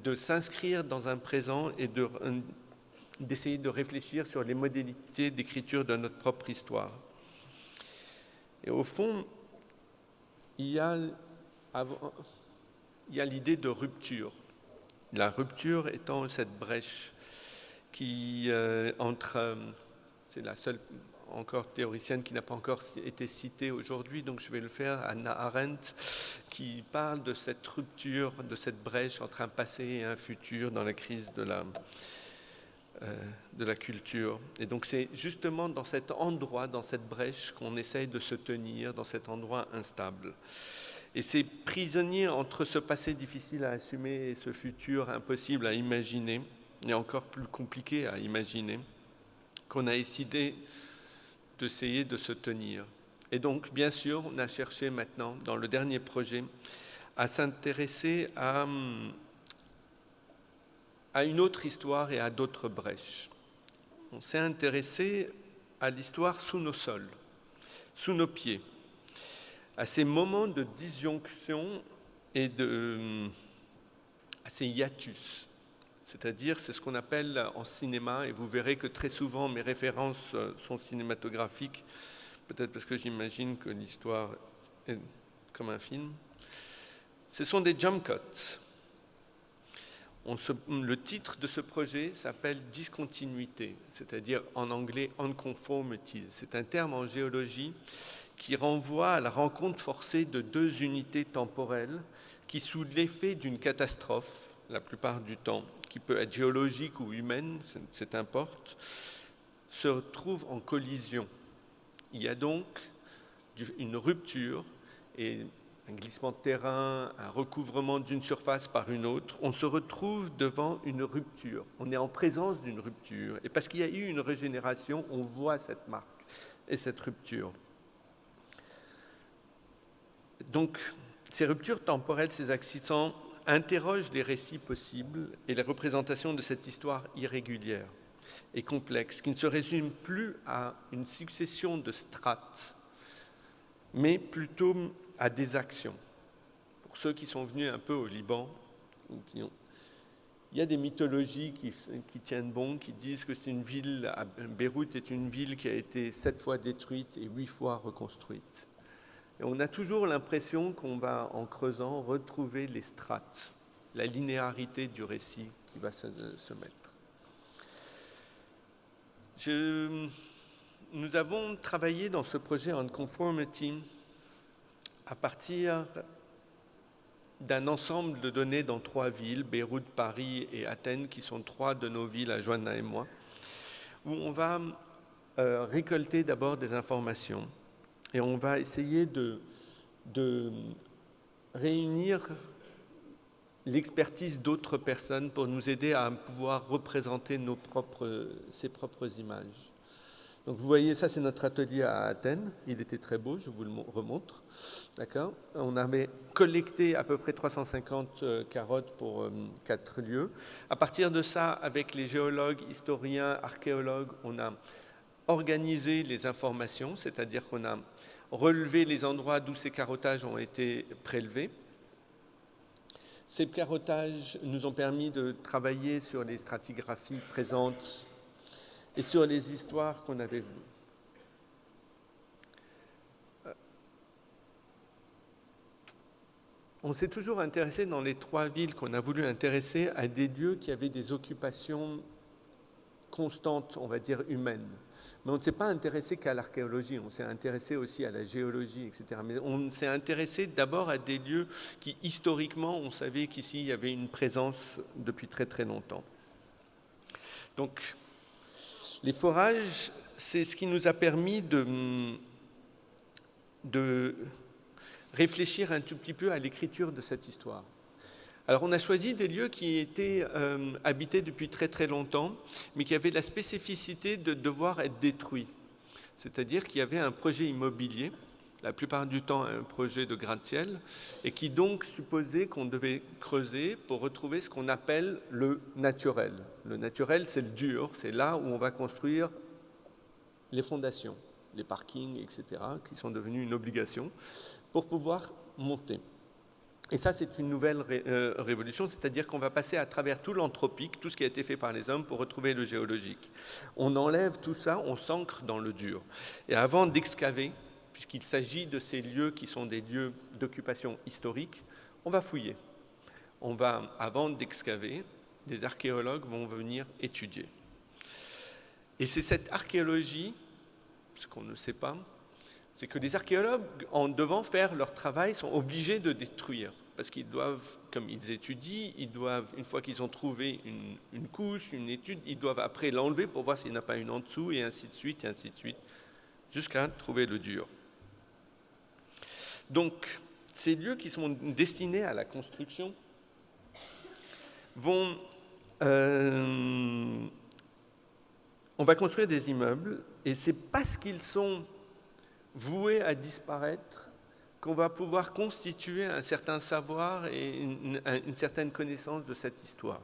de s'inscrire dans un présent et d'essayer de réfléchir sur les modalités d'écriture de notre propre histoire. Et au fond, il y a l'idée de rupture. La rupture étant cette brèche qui entre... c'est la seule encore théoricienne qui n'a pas encore été citée aujourd'hui, donc je vais le faire, Hannah Arendt, qui parle de cette rupture, de cette brèche entre un passé et un futur dans la crise de la culture. Et donc c'est justement dans cet endroit, dans cette brèche qu'on essaye de se tenir, dans cet endroit instable. Et c'est prisonnier entre ce passé difficile à assumer et ce futur impossible à imaginer, et encore plus compliqué à imaginer, qu'on a décidé d'essayer de se tenir. Et donc, bien sûr, on a cherché maintenant, dans le dernier projet, à s'intéresser à une autre histoire et à d'autres brèches. On s'est intéressé à l'histoire sous nos sols, sous nos pieds, à ces moments de disjonction et à ces hiatus. C'est-à-dire, c'est ce qu'on appelle en cinéma, et vous verrez que très souvent mes références sont cinématographiques, peut-être parce que j'imagine que l'histoire est comme un film. Ce sont des jump cuts. Le titre de ce projet s'appelle discontinuité, c'est-à-dire en anglais unconformities. C'est un terme en géologie qui renvoie à la rencontre forcée de deux unités temporelles qui, sous l'effet d'une catastrophe, la plupart du temps, qui peut être géologique ou humaine, c'est importe, se retrouvent en collision. Il y a donc une rupture et un glissement de terrain, un recouvrement d'une surface par une autre. On se retrouve devant une rupture. On est en présence d'une rupture. Et parce qu'il y a eu une régénération, on voit cette marque et cette rupture. Donc, ces ruptures temporelles, ces accidents, interroge les récits possibles et les représentations de cette histoire irrégulière et complexe, qui ne se résume plus à une succession de strates, mais plutôt à des actions. Pour ceux qui sont venus un peu au Liban, il y a des mythologies qui tiennent bon, qui disent que c'est une ville, Beyrouth est une ville qui a été 7 fois détruite et 8 fois reconstruite. Et on a toujours l'impression qu'on va, en creusant, retrouver les strates, la linéarité du récit qui va se mettre. Nous avons travaillé dans ce projet Unconformity à partir d'un ensemble de données dans 3 villes, Beyrouth, Paris et Athènes, qui sont 3 de nos villes à Joanna et moi, où on va récolter d'abord des informations. Et on va essayer de réunir l'expertise d'autres personnes pour nous aider à pouvoir représenter ses propres images. Donc vous voyez, ça c'est notre atelier à Athènes. Il était très beau, je vous le remontre. D'accord ? On avait collecté à peu près 350 carottes pour 4 lieux. À partir de ça, avec les géologues, historiens, archéologues, on a organisé les informations, c'est-à-dire qu'on a relevé les endroits d'où ces carottages ont été prélevés. Ces carottages nous ont permis de travailler sur les stratigraphies présentes et sur les histoires qu'on avait vues. On s'est toujours intéressé dans les 3 villes qu'on a voulu intéresser à des lieux qui avaient des occupations constante, on va dire, humaine. Mais on ne s'est pas intéressé qu'à l'archéologie, on s'est intéressé aussi à la géologie, etc. Mais on s'est intéressé d'abord à des lieux qui, historiquement, on savait qu'ici, il y avait une présence depuis très très longtemps. Donc, les forages, c'est ce qui nous a permis de réfléchir un tout petit peu à l'écriture de cette histoire. Alors on a choisi des lieux qui étaient habités depuis très très longtemps, mais qui avaient la spécificité de devoir être détruits. C'est-à-dire qu'il y avait un projet immobilier, la plupart du temps un projet de gratte-ciel, et qui donc supposait qu'on devait creuser pour retrouver ce qu'on appelle le naturel. Le naturel, c'est le dur, c'est là où on va construire les fondations, les parkings, etc., qui sont devenus une obligation, pour pouvoir monter. Et ça, c'est une nouvelle révolution, c'est-à-dire qu'on va passer à travers tout l'anthropique, tout ce qui a été fait par les hommes pour retrouver le géologique. On enlève tout ça, on s'ancre dans le dur. Et avant d'excaver, puisqu'il s'agit de ces lieux qui sont des lieux d'occupation historique, on va fouiller. Avant d'excaver, des archéologues vont venir étudier. Et c'est cette archéologie, ce qu'on ne sait pas, c'est que les archéologues, en devant faire leur travail, sont obligés de détruire. Parce qu'ils doivent, comme ils étudient, une fois qu'ils ont trouvé une couche, une étude, ils doivent après l'enlever pour voir s'il n'y en a pas une en dessous, et ainsi de suite, jusqu'à trouver le dur. Donc, ces lieux qui sont destinés à la construction on va construire des immeubles, et c'est parce qu'ils sont voués à disparaître qu'on va pouvoir constituer un certain savoir et une certaine connaissance de cette histoire.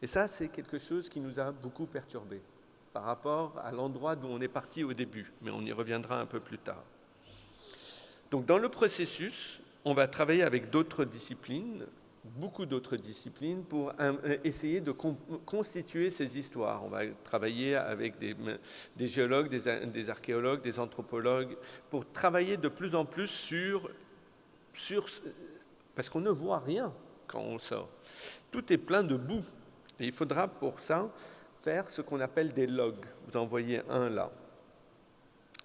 Et ça, c'est quelque chose qui nous a beaucoup perturbés par rapport à l'endroit d'où on est parti au début, mais on y reviendra un peu plus tard. Donc dans le processus, on va travailler avec d'autres disciplines, beaucoup d'autres disciplines, pour essayer de constituer ces histoires. On va travailler avec des géologues, des archéologues, des anthropologues, pour travailler de plus en plus sur parce qu'on ne voit rien quand on sort. Tout est plein de boue. Et il faudra pour ça faire ce qu'on appelle des logs. Vous en voyez un là.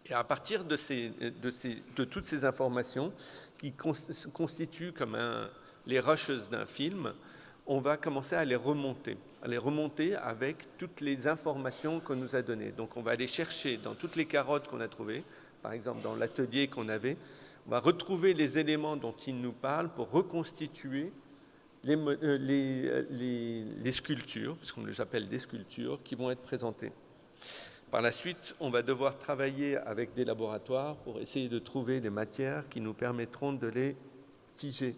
Et à partir de toutes ces informations qui constituent comme les rushes d'un film, on va commencer à les remonter avec toutes les informations qu'on nous a données. Donc on va aller chercher dans toutes les carottes qu'on a trouvées, par exemple dans l'atelier qu'on avait, on va retrouver les éléments dont il nous parle pour reconstituer les sculptures, parce qu'on les appelle des sculptures, qui vont être présentées. Par la suite, on va devoir travailler avec des laboratoires pour essayer de trouver des matières qui nous permettront de les figer.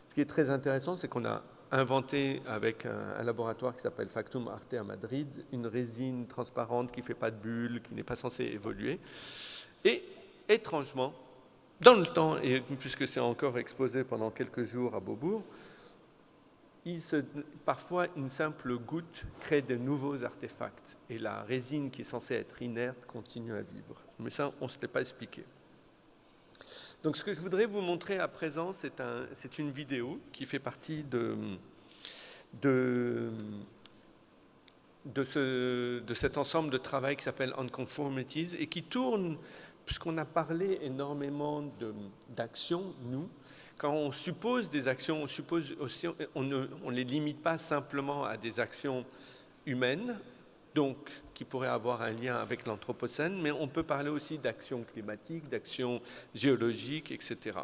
Ce qui est très intéressant, c'est qu'on a inventé avec un laboratoire qui s'appelle Factum Arte à Madrid, une résine transparente qui ne fait pas de bulles, qui n'est pas censée évoluer. Et étrangement, dans le temps, et puisque c'est encore exposé pendant quelques jours à Beaubourg, parfois une simple goutte crée de nouveaux artefacts. Et la résine qui est censée être inerte continue à vivre. Mais ça, on ne se l'est pas expliqué. Donc ce que je voudrais vous montrer à présent, c'est une vidéo qui fait partie de cet ensemble de travail qui s'appelle Unconformities et qui tourne, puisqu'on a parlé énormément d'actions, nous, quand on suppose des actions, on ne les limite pas simplement à des actions humaines, donc qui pourraient avoir un lien avec l'Anthropocène, mais on peut parler aussi d'actions climatiques, d'actions géologiques, etc.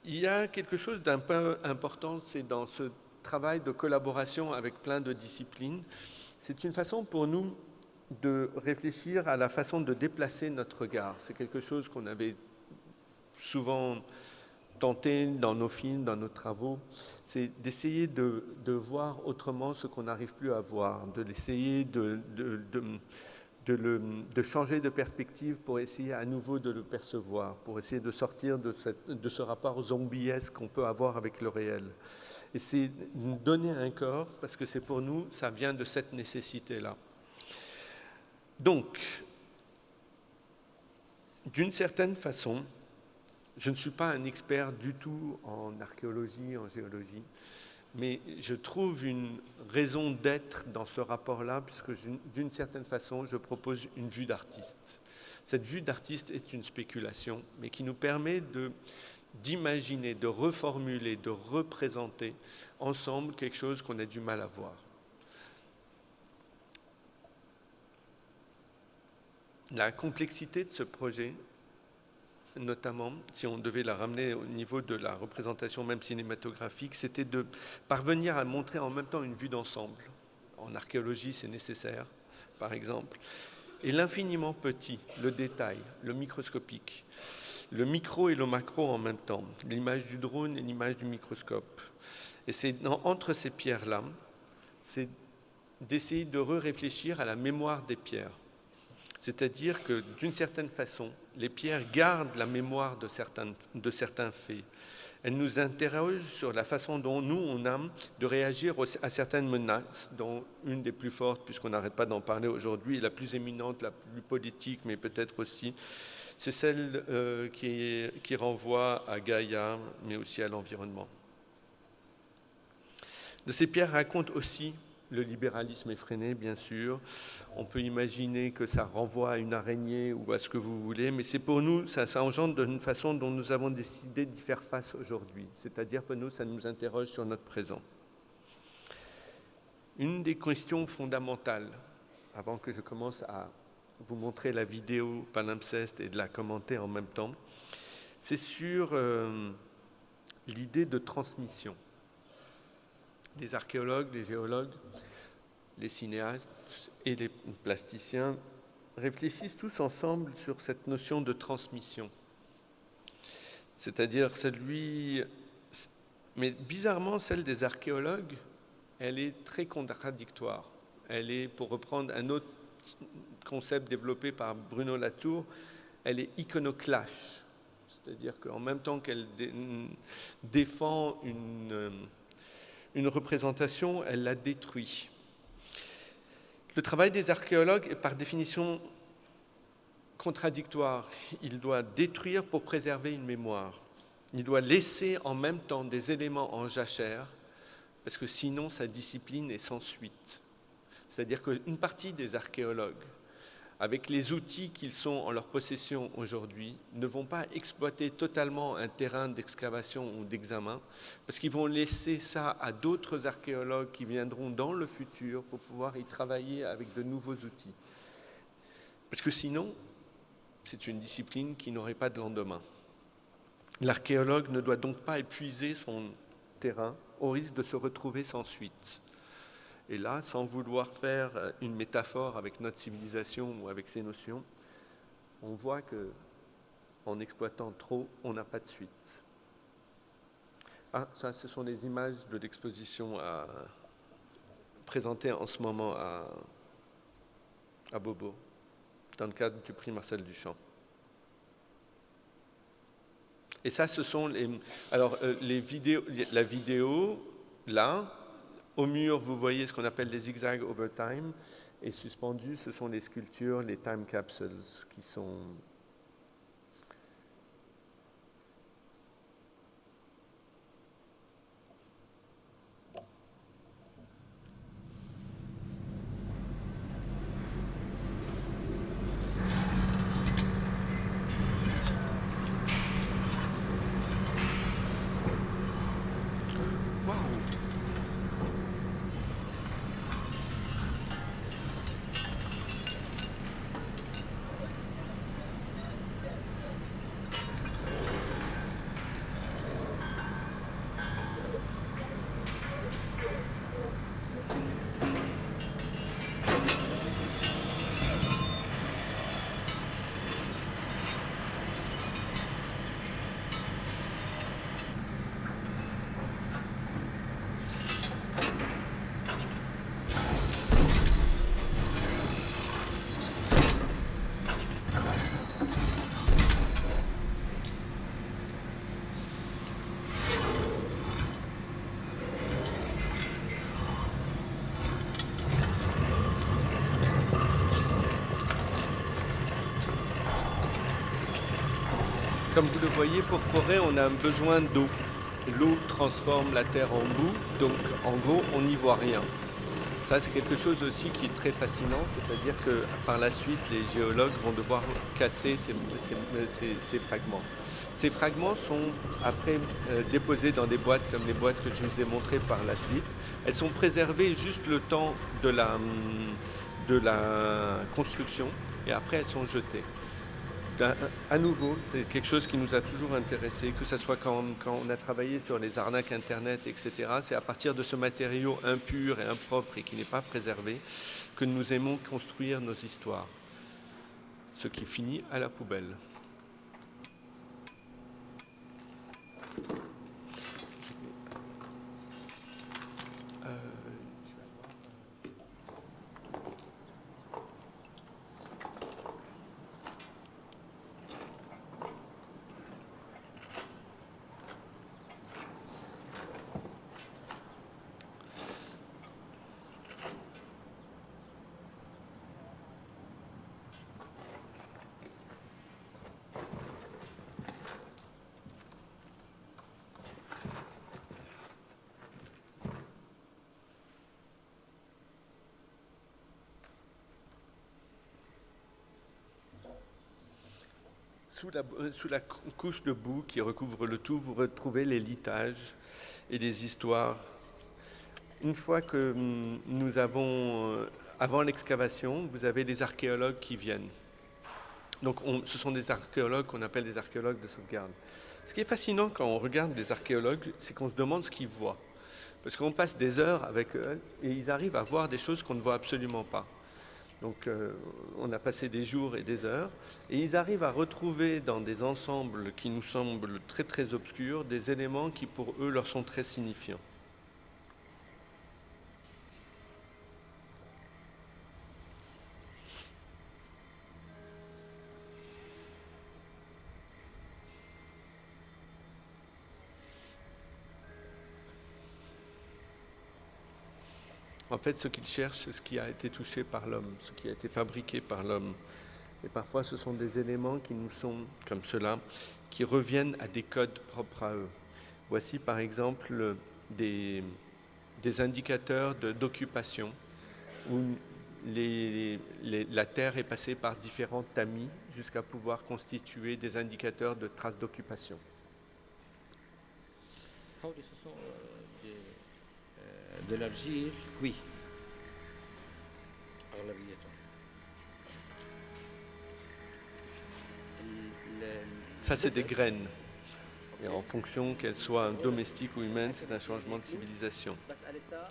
Il y a quelque chose d'un peu important, c'est dans ce travail de collaboration avec plein de disciplines, c'est une façon pour nous de réfléchir à la façon de déplacer notre regard. C'est quelque chose qu'on avait souvent tenté dans nos films, dans nos travaux, c'est d'essayer de voir autrement ce qu'on n'arrive plus à voir, d'essayer de changer de perspective pour essayer à nouveau de le percevoir, pour essayer de sortir de ce rapport zombiesque qu'on peut avoir avec le réel. Et c'est donner un corps, parce que c'est pour nous, ça vient de cette nécessité-là. Donc, d'une certaine façon, je ne suis pas un expert du tout en archéologie, en géologie, mais je trouve une raison d'être dans ce rapport-là, puisque d'une certaine façon, je propose une vue d'artiste. Cette vue d'artiste est une spéculation, mais qui nous permet d'imaginer, de reformuler, de représenter ensemble quelque chose qu'on a du mal à voir. La complexité de ce projet notamment, si on devait la ramener au niveau de la représentation même cinématographique, c'était de parvenir à montrer en même temps une vue d'ensemble. En archéologie, c'est nécessaire, par exemple. Et l'infiniment petit, le détail, le microscopique, le micro et le macro en même temps, l'image du drone et l'image du microscope. Et c'est entre ces pierres-là, c'est d'essayer de réfléchir à la mémoire des pierres. C'est-à-dire que, d'une certaine façon, les pierres gardent la mémoire de certains faits. Elles nous interrogent sur la façon dont nous, on a de réagir à certaines menaces, dont une des plus fortes, puisqu'on n'arrête pas d'en parler aujourd'hui, la plus éminente, la plus politique, mais peut-être aussi, c'est celle qui renvoie à Gaïa, mais aussi à l'environnement. De ces pierres racontent aussi le libéralisme effréné, bien sûr. On peut imaginer que ça renvoie à une araignée ou à ce que vous voulez, mais c'est pour nous, ça engendre d'une façon dont nous avons décidé d'y faire face aujourd'hui. C'est-à-dire pour nous, ça nous interroge sur notre présent. Une des questions fondamentales, avant que je commence à vous montrer la vidéo palimpseste et de la commenter en même temps, c'est sur l'idée de transmission. Les archéologues, les géologues, les cinéastes et les plasticiens réfléchissent tous ensemble sur cette notion de transmission. C'est-à-dire mais bizarrement, celle des archéologues, elle est très contradictoire. Elle est, pour reprendre un autre concept développé par Bruno Latour, elle est iconoclash. C'est-à-dire qu'en même temps qu'elle défend une représentation, elle la détruit. Le travail des archéologues est par définition contradictoire. Il doit détruire pour préserver une mémoire. Il doit laisser en même temps des éléments en jachère, parce que sinon sa discipline est sans suite. C'est-à-dire qu'une partie des archéologues, avec les outils qu'ils sont en leur possession aujourd'hui, ne vont pas exploiter totalement un terrain d'excavation ou d'examen, parce qu'ils vont laisser ça à d'autres archéologues qui viendront dans le futur pour pouvoir y travailler avec de nouveaux outils. Parce que sinon, c'est une discipline qui n'aurait pas de lendemain. L'archéologue ne doit donc pas épuiser son terrain au risque de se retrouver sans suite. Et là, sans vouloir faire une métaphore avec notre civilisation ou avec ses notions, on voit qu'en exploitant trop, on n'a pas de suite. Ah, ça, ce sont les images de l'exposition présentée en ce moment à Bobo, dans le cadre du prix Marcel Duchamp. Et ça, ce sont les vidéos, la vidéo, là. Au mur, vous voyez ce qu'on appelle les zigzags over time, et suspendus, ce sont les sculptures, les time capsules, qui sont... Comme vous le voyez, pour forêt, on a un besoin d'eau. L'eau transforme la terre en boue, donc en gros, on n'y voit rien. Ça, c'est quelque chose aussi qui est très fascinant, c'est-à-dire que par la suite, les géologues vont devoir casser ces fragments. Ces fragments sont après déposés dans des boîtes comme les boîtes que je vous ai montrées par la suite. Elles sont préservées juste le temps de la construction et après elles sont jetées. À nouveau, c'est quelque chose qui nous a toujours intéressé, que ce soit quand on a travaillé sur les arnaques Internet, etc. C'est à partir de ce matériau impur et impropre et qui n'est pas préservé que nous aimons construire nos histoires, ce qui finit à la poubelle. Sous la couche de boue qui recouvre le tout, vous retrouvez les litages et les histoires. Une fois que nous avons, avant l'excavation, vous avez les archéologues qui viennent. Donc ce sont des archéologues qu'on appelle des archéologues de sauvegarde. Ce qui est fascinant quand on regarde des archéologues, c'est qu'on se demande ce qu'ils voient. Parce qu'on passe des heures avec eux et ils arrivent à voir des choses qu'on ne voit absolument pas. Donc on a passé des jours et des heures, et ils arrivent à retrouver dans des ensembles qui nous semblent très très obscurs, des éléments qui pour eux leur sont très signifiants. En fait, ce qu'ils cherchent, c'est ce qui a été touché par l'homme, ce qui a été fabriqué par l'homme. Et parfois, ce sont des éléments qui nous sont, comme cela, qui reviennent à des codes propres à eux. Voici, par exemple, des indicateurs d'occupation, où la Terre est passée par différents tamis jusqu'à pouvoir constituer des indicateurs de traces d'occupation. De l'argile cuit. Ça, c'est des graines. Et en fonction qu'elles soient domestiques ou humaines, c'est un changement de civilisation.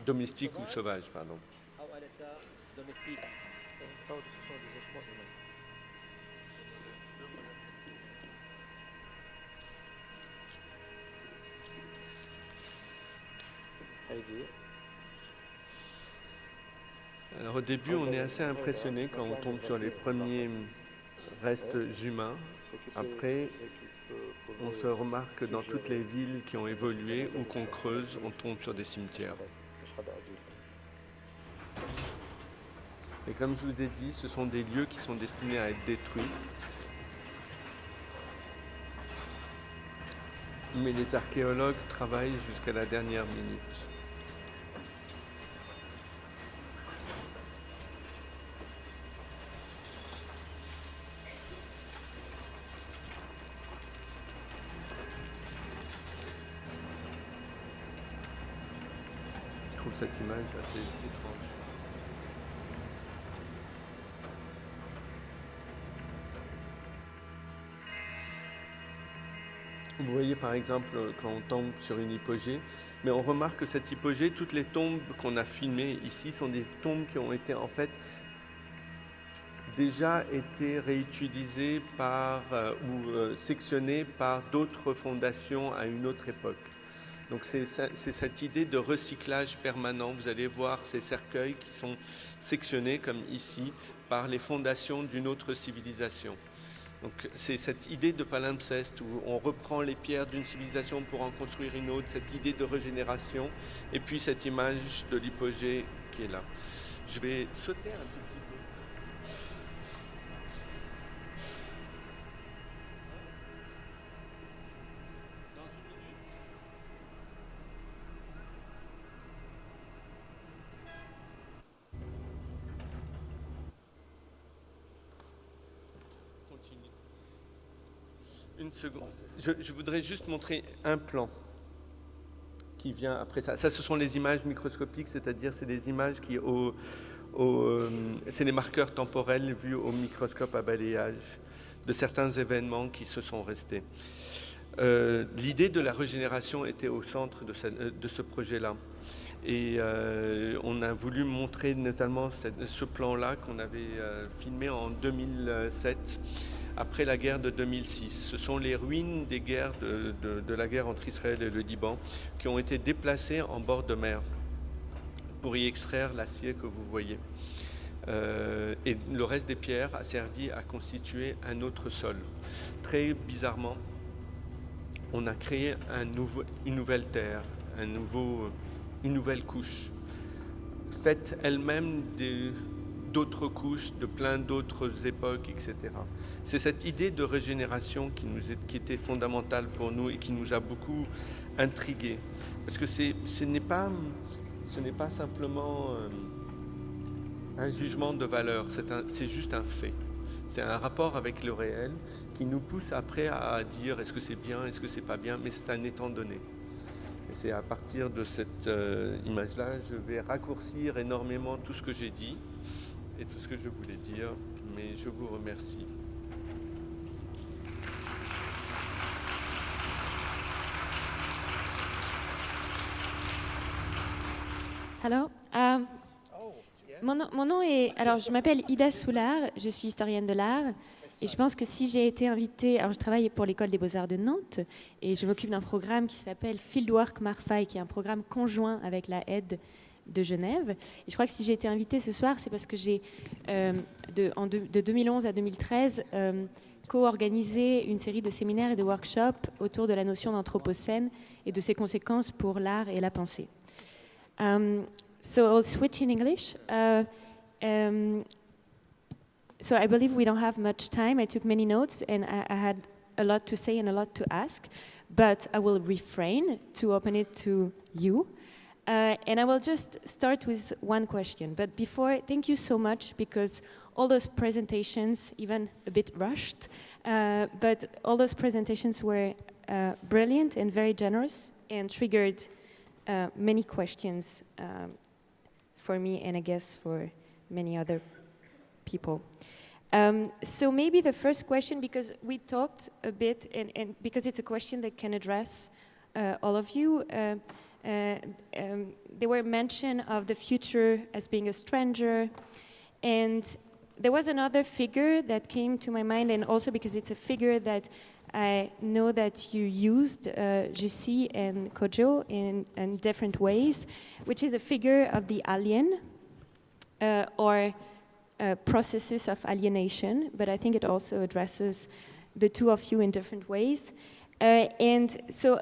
Domestique ou sauvage, pardon. Alors au début, on est assez impressionné quand on tombe sur les premiers restes humains. Après, on se remarque que dans toutes les villes qui ont évolué ou qu'on creuse, on tombe sur des cimetières. Et comme je vous ai dit, ce sont des lieux qui sont destinés à être détruits. Mais les archéologues travaillent jusqu'à la dernière minute. Je trouve cette image assez étrange. Vous voyez par exemple quand on tombe sur une hypogée, mais on remarque que cette hypogée, toutes les tombes qu'on a filmées ici sont des tombes qui ont été en fait déjà été réutilisées ou sectionnées par d'autres fondations à une autre époque. Donc c'est cette idée de recyclage permanent. Vous allez voir ces cercueils qui sont sectionnés comme ici par les fondations d'une autre civilisation. Donc c'est cette idée de palimpseste où on reprend les pierres d'une civilisation pour en construire une autre, cette idée de régénération, et puis cette image de l'hypogée qui est là. Je vais sauter un tout petit peu. Une seconde. Je voudrais juste montrer un plan. qui vient après ça. Ça, ce sont les images microscopiques, c'est-à-dire c'est des images qui, c'est les marqueurs temporels vus au microscope à balayage de certains événements qui se sont restés. L'idée de la régénération était au centre de ce projet-là. Et on a voulu montrer notamment ce plan-là qu'on avait filmé en 2007, après la guerre de 2006. Ce sont les ruines des guerres de la guerre entre Israël et le Liban qui ont été déplacées en bord de mer pour y extraire l'acier que vous voyez. Et le reste des pierres a servi à constituer un autre sol. Très bizarrement, on a créé une nouvelle terre, une nouvelle couche, faite elle-même d'autres couches, de plein d'autres époques, etc. C'est cette idée de régénération qui était fondamentale pour nous et qui nous a beaucoup intrigués. Parce que ce n'est pas simplement un jugement de valeur, c'est juste un fait. C'est un rapport avec le réel qui nous pousse après à dire est-ce que c'est bien, est-ce que c'est pas bien, mais c'est un étant donné. Et c'est à partir de cette image-là, je vais raccourcir énormément tout ce que j'ai dit et tout ce que je voulais dire, mais je vous remercie. Alors, mon nom est... Alors, je m'appelle Ida Soulard, je suis historienne de l'art. Et je pense que si j'ai été invitée... Alors, je travaille pour l'École des Beaux-Arts de Nantes et je m'occupe d'un programme qui s'appelle Fieldwork Marfaille, qui est un programme conjoint avec la HEAD de Genève. Et je crois que si j'ai été invitée ce soir, c'est parce que j'ai, de 2011 à 2013, co-organisé une série de séminaires et de workshops autour de la notion d'Anthropocène et de ses conséquences pour l'art et la pensée. So I'll switch in English. So I believe we don't have much time. I took many notes and I had a lot to say and a lot to ask, but I will refrain to open it to you. And I will just start with one question. But before, thank you so much because all those presentations, even a bit rushed, but all those presentations were brilliant and very generous and triggered many questions for me and I guess for many other people. So maybe the first question, because we talked a bit, and because it's a question that can address all of you, there were mention of the future as being a stranger, and there was another figure that came to my mind, and also because it's a figure that I know that you used, Jussi and Kojo, in different ways, which is a figure of the alien, or processes of alienation, but I think it also addresses the two of you in different ways. And so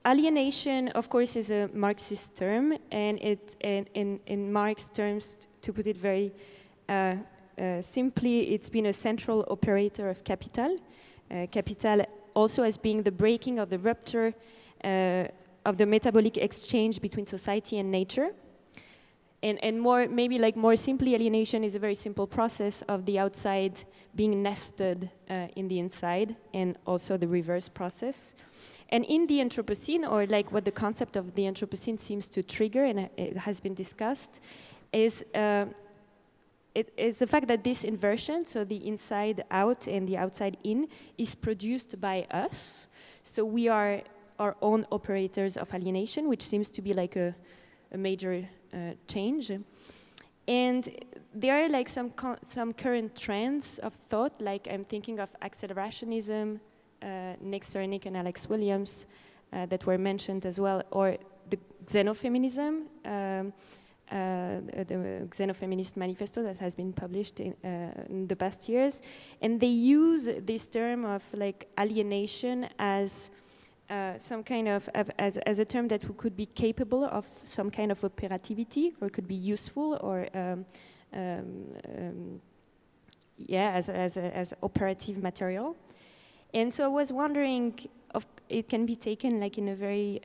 alienation, of course, is a Marxist term, and in Marx terms, to put it very simply, it's been a central operator of capital. Capital also as being the breaking of the rupture of the metabolic exchange between society and nature. And more, maybe like more simply, alienation is a very simple process of the outside being nested in the inside, and also the reverse process. And in the Anthropocene, or like what the concept of the Anthropocene seems to trigger, and it has been discussed, is it is the fact that this inversion, so the inside out and the outside in, is produced by us. So we are our own operators of alienation, which seems to be like a major change. And there are like some current trends of thought, like I'm thinking of accelerationism, Nick Cernick and Alex Williams, that were mentioned as well, or the xenofeminism, the Xenofeminist Manifesto that has been published in the past years. And they use this term of like alienation as some kind of, as a term that could be capable of some kind of operativity, or could be useful, or as operative material. And so I was wondering, it can be taken like in a very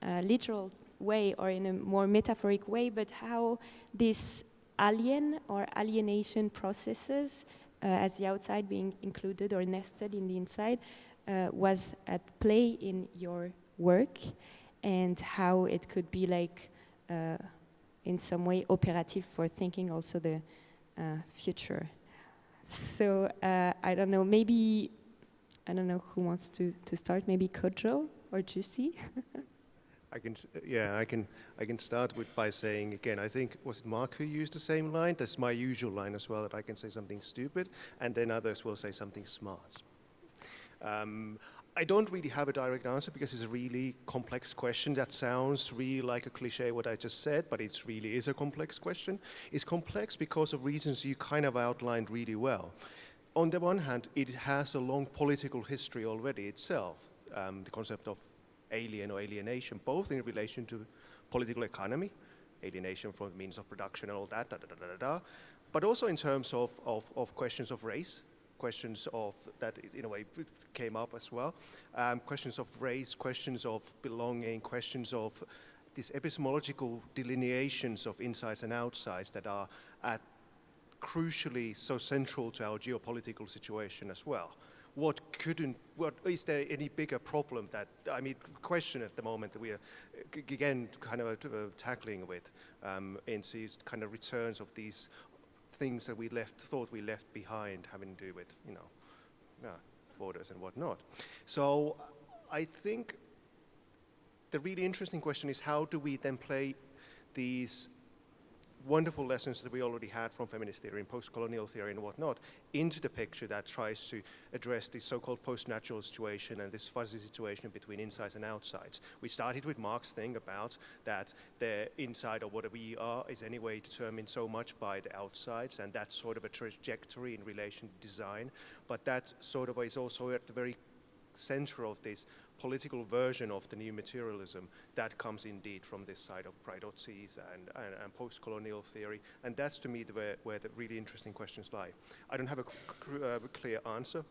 literal way or in a more metaphoric way, but how this alien or alienation processes, as the outside being included or nested in the inside, was at play in your work, and how it could be like in some way operative for thinking also the future. So I don't know, maybe, I don't know who wants to start, maybe Kojo or Jussi? I can start by saying again, I think, was it Mark who used the same line? That's my usual line as well, that I can say something stupid, and then others will say something smart. I don't really have a direct answer because it's a really complex question. That sounds really like a cliche, what I just said, but it really is a complex question. It's complex because of reasons you kind of outlined really well. On the one hand, it has a long political history already itself, the concept of alien or alienation, both in relation to political economy, alienation from means of production and all that, but also in terms of questions of race, questions of that in a way came up as well, questions of race, questions of belonging, questions of these epistemological delineations of insides and outsides that are crucially so central to our geopolitical situation as well. What is there any bigger problem that, I mean, question at the moment that we are, again, kind of tackling with, in these kind of returns of these things that we thought we left behind, having to do with, you know, borders and whatnot. So I think the really interesting question is, how do we then play these wonderful lessons that we already had from feminist theory and post-colonial theory and whatnot into the picture that tries to address this so-called post-natural situation and this fuzzy situation between insides and outsides. We started with Mark's thing about that the inside of what we are is anyway determined so much by the outsides, and that's sort of a trajectory in relation to design, but that sort of is also at the very center of this political version of the new materialism that comes indeed from this side of Prydotsis and post-colonial theory, and that's to me where the really interesting questions lie. I don't have a clear answer,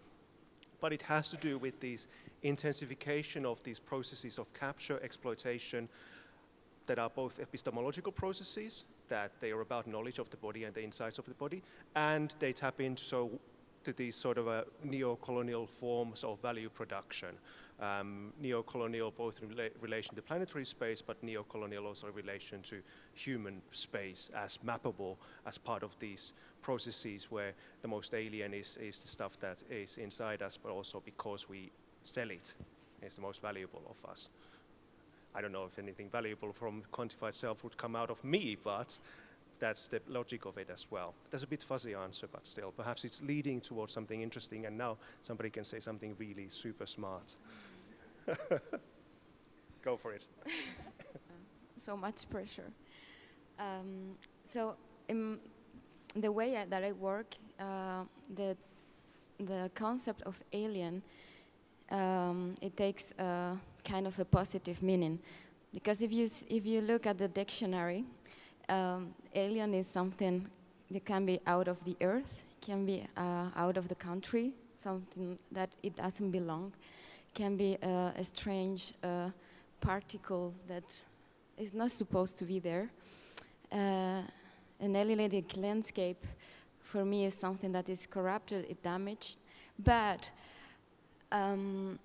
but it has to do with this intensification of these processes of capture, exploitation, that are both epistemological processes, that they are about knowledge of the body and the insides of the body, and they tap into these sort of neo-colonial forms of value production. Neo-colonial both in relation to planetary space, but neo-colonial also in relation to human space as mappable as part of these processes where the most alien is the stuff that is inside us, but also because we sell it, it's the most valuable of us. I don't know if anything valuable from quantified self would come out of me, but that's the logic of it as well. That's a bit fuzzy answer, but still, perhaps it's leading towards something interesting, and now somebody can say something really super smart. Go for it. So much pressure. So in the way that I work, the concept of alien, it takes kind of a positive meaning, because if you look at the dictionary, alien is something that can be out of the earth, can be out of the country, something that it doesn't belong, can be a strange particle that is not supposed to be there. An alienated landscape, for me, is something that is corrupted, it's damaged, but, and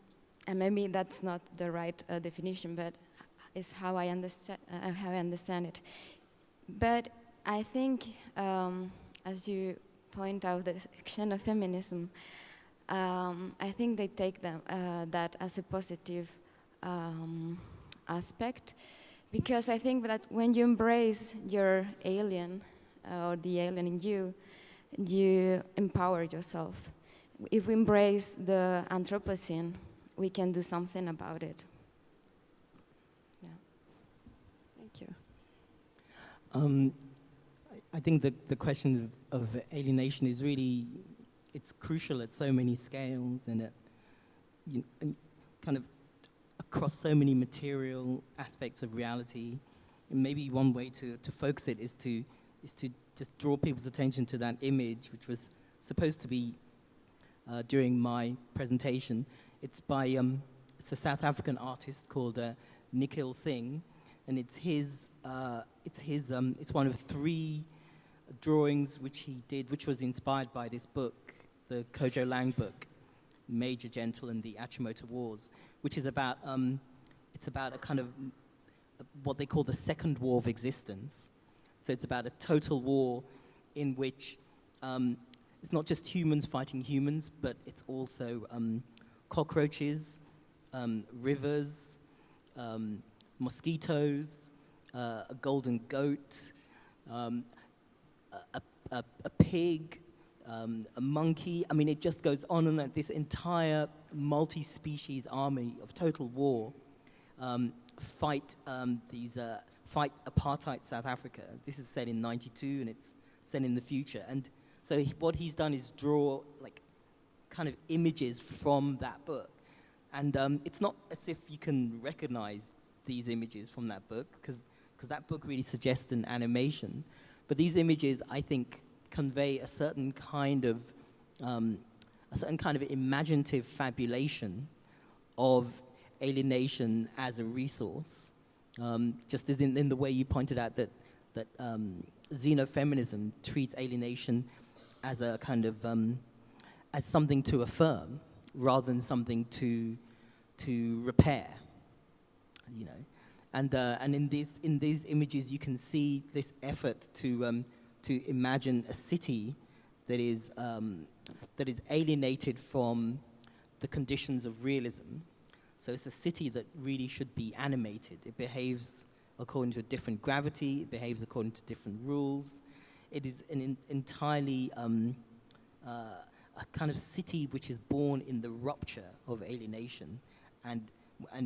maybe that's not the right definition, but it's how I understand it. But I think, as you point out, the xenofeminism, I think they take that as a positive aspect, because I think that when you embrace your alien, or the alien in you, you empower yourself. If we embrace the Anthropocene, we can do something about it. Yeah. Thank you. I think the question of alienation is really, it's crucial at so many scales and and kind of across so many material aspects of reality. And maybe one way to focus it is to just draw people's attention to that image, which was supposed to be during my presentation. It's by it's a South African artist called Nikhil Singh, and it's one of 3 drawings which he did, which was inspired by this book, the Kojo Lang book, Major Gentle and the Achimota Wars, which is about it's about a kind of what they call the second war of existence. So it's about a total war in which it's not just humans fighting humans, but it's also cockroaches, rivers, mosquitoes, a golden goat, a pig, a monkey. I mean, it just goes on and on. This entire multi-species army of total war fight apartheid South Africa. This is set in '92, and it's set in the future. And so what he's done is draw like kind of images from that book. And it's not as if you can recognize these images from that book, because that book really suggests an animation. But these images, I think, convey a certain kind of imaginative fabulation of alienation as a resource, just as in the way you pointed out that xenofeminism treats alienation as a kind of as something to affirm rather than something to repair, you know. And in these images, you can see this effort to imagine a city that is alienated from the conditions of realism. So it's a city that really should be animated. It behaves according to a different gravity. It behaves according to different rules. It is an entirely a kind of city which is born in the rupture of alienation, and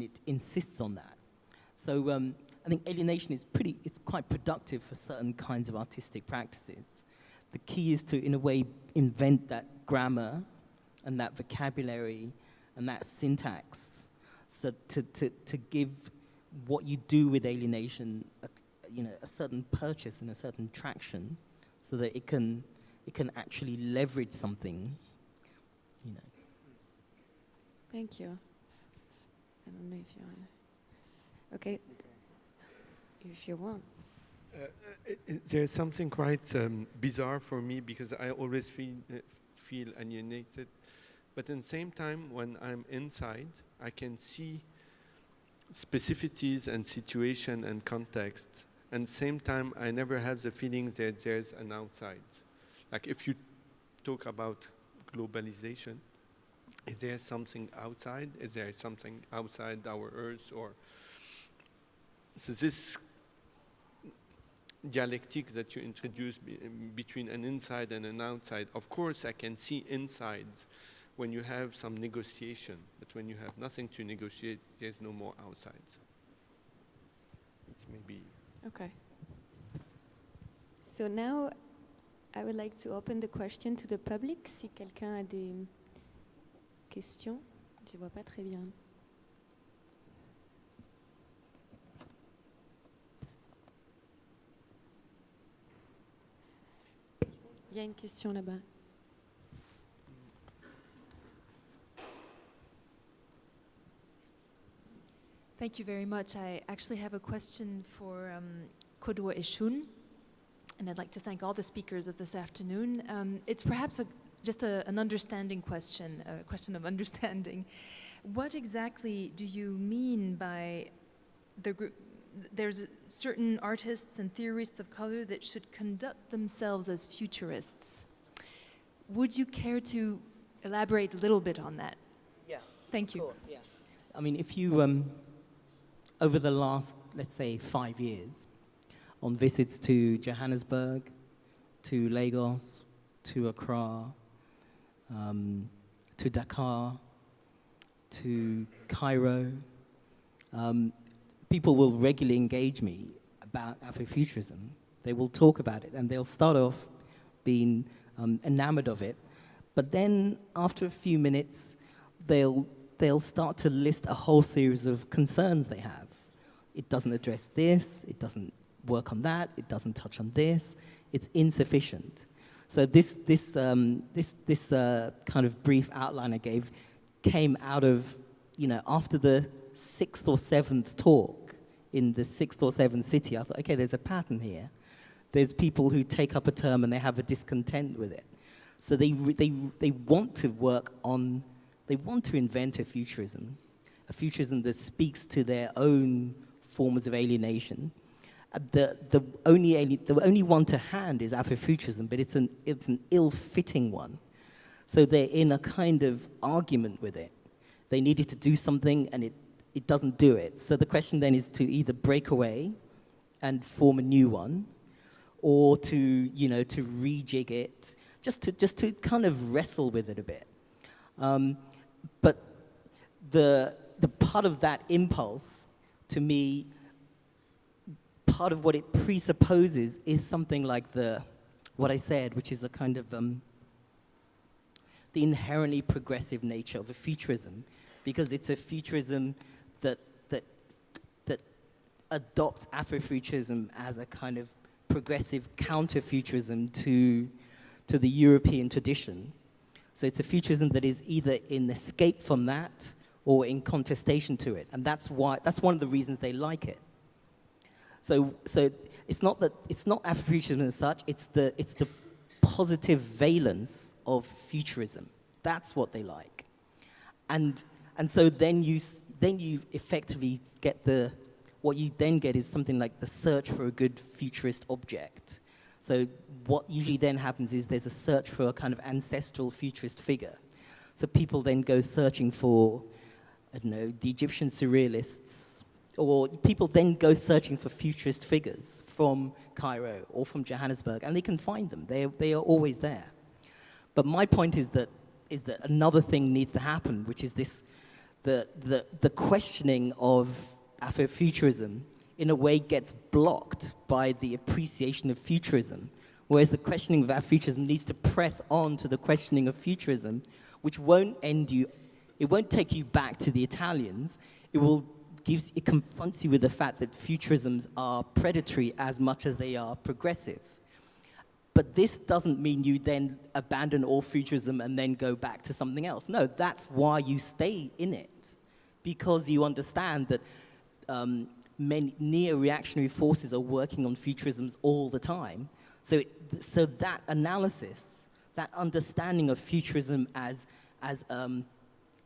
it insists on that. So I think alienation is it's quite productive for certain kinds of artistic practices. The key is to, in a way, invent that grammar and that vocabulary and that syntax, so to give what you do with alienation a certain purchase and a certain traction, so that it can actually leverage something, you know. Thank you. I don't know if you want. Okay. If you want. There's something quite bizarre for me, because I always feel alienated. But at the same time, when I'm inside, I can see specificities and situation and context. And at the same time, I never have the feeling that there's an outside. Like if you talk about globalization, is there something outside? Is there something outside our Earth? Or so this dialectic that you introduce between an inside and an outside, of course I can see insides when you have some negotiation, but when you have nothing to negotiate, there's no more outsides. It's maybe... Okay. So now I would like to open the question to the public. Si quelqu'un a des questions, je vois pas très bien. Il y a une question là-bas. Thank you very much. I actually have a question for Kodwa Ishun, and I'd like to thank all the speakers of this afternoon. It's perhaps just an understanding question, a question of understanding. What exactly do you mean by the group? There's certain artists and theorists of color that should conduct themselves as futurists. Would you care to elaborate a little bit on that? Yeah. Thank you. Of course, yeah. I mean, if you, over the last, let's say, 5 years, on visits to Johannesburg, to Lagos, to Accra, to Dakar, to Cairo, people will regularly engage me about Afrofuturism. They will talk about it, and they'll start off being enamored of it. But then, after a few minutes, they'll start to list a whole series of concerns they have. It doesn't address this, it doesn't work on that, it doesn't touch on this, it's insufficient. So this kind of brief outline I gave came out of, after the 6th or 7th talk in the 6th or 7th city. I thought, okay, there's a pattern here. There's people who take up a term and they have a discontent with it. So they want to work on, they want to invent a futurism, a futurism that speaks to their own forms of alienation. The only one to hand is Afrofuturism, but it's an ill-fitting one. So they're in a kind of argument with it. They needed to do something, and it doesn't do it. So the question then is to either break away and form a new one, or to, you know, to rejig it, just to kind of wrestle with it a bit. But the part of that impulse, to me, part of what it presupposes is something like what I said, which is a kind of the inherently progressive nature of a futurism, because it's a futurism that adopts Afrofuturism as a kind of progressive counter-futurism to the European tradition. So it's a futurism that is either in escape from that or in contestation to it, and that's one of the reasons they like it. So it's not Afrofuturism as such. It's the positive valence of futurism. That's what they like, and so then you effectively get what you then get is something like the search for a good futurist object. So what usually then happens is there's a search for a kind of ancestral futurist figure. So people then go searching for, I don't know, the Egyptian surrealists, or people then go searching for futurist figures from Cairo or from Johannesburg, and they can find them. They are always there. But my point is that another thing needs to happen, which is the questioning of Afrofuturism in a way gets blocked by the appreciation of futurism, whereas the questioning of Afrofuturism needs to press on to the questioning of futurism, which won't take you back to the Italians. It confronts you with the fact that futurisms are predatory as much as they are progressive. But this doesn't mean you then abandon all futurism and then go back to something else. No, that's why you stay in it, because you understand that many neo-reactionary forces are working on futurisms all the time. So that analysis, that understanding of futurism as a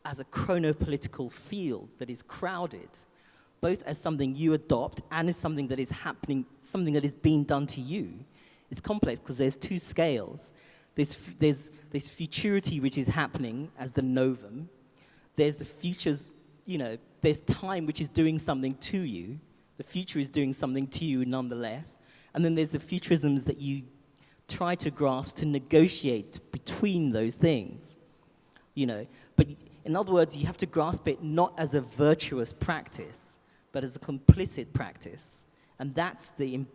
chronopolitical field that is crowded, both as something you adopt and as something that is happening, something that is being done to you, it's complex because there's two scales. There's futurity which is happening as the novum. There's the futures, there's time which is doing something to you. The future is doing something to you nonetheless. And then there's the futurisms that you try to grasp to negotiate between those things. But in other words, you have to grasp it not as a virtuous practice, but as a complicit practice. And that's the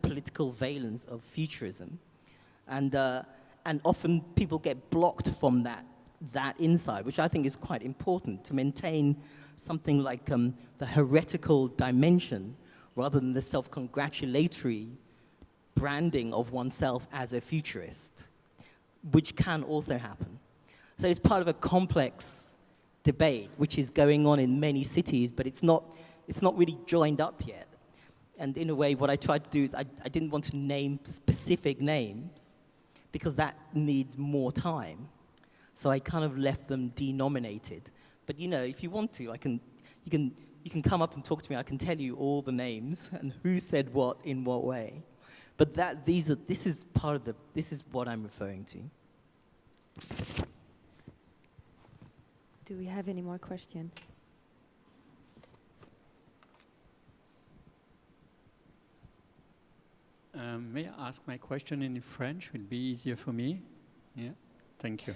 political valence of futurism. And often people get blocked from that insight, which I think is quite important to maintain something like the heretical dimension rather than the self-congratulatory branding of oneself as a futurist, which can also happen. So it's part of a complex debate which is going on in many cities, but it's not really joined up yet. And in a way, what I tried to do is I didn't want to name specific names because that needs more time. So I kind of left them denominated. But if you want to, you can come up and talk to me. I can tell you all the names and who said what in what way. But this is what I'm referring to. Do we have any more questions? May I ask my question in French? It will be easier for me. Yeah, thank you.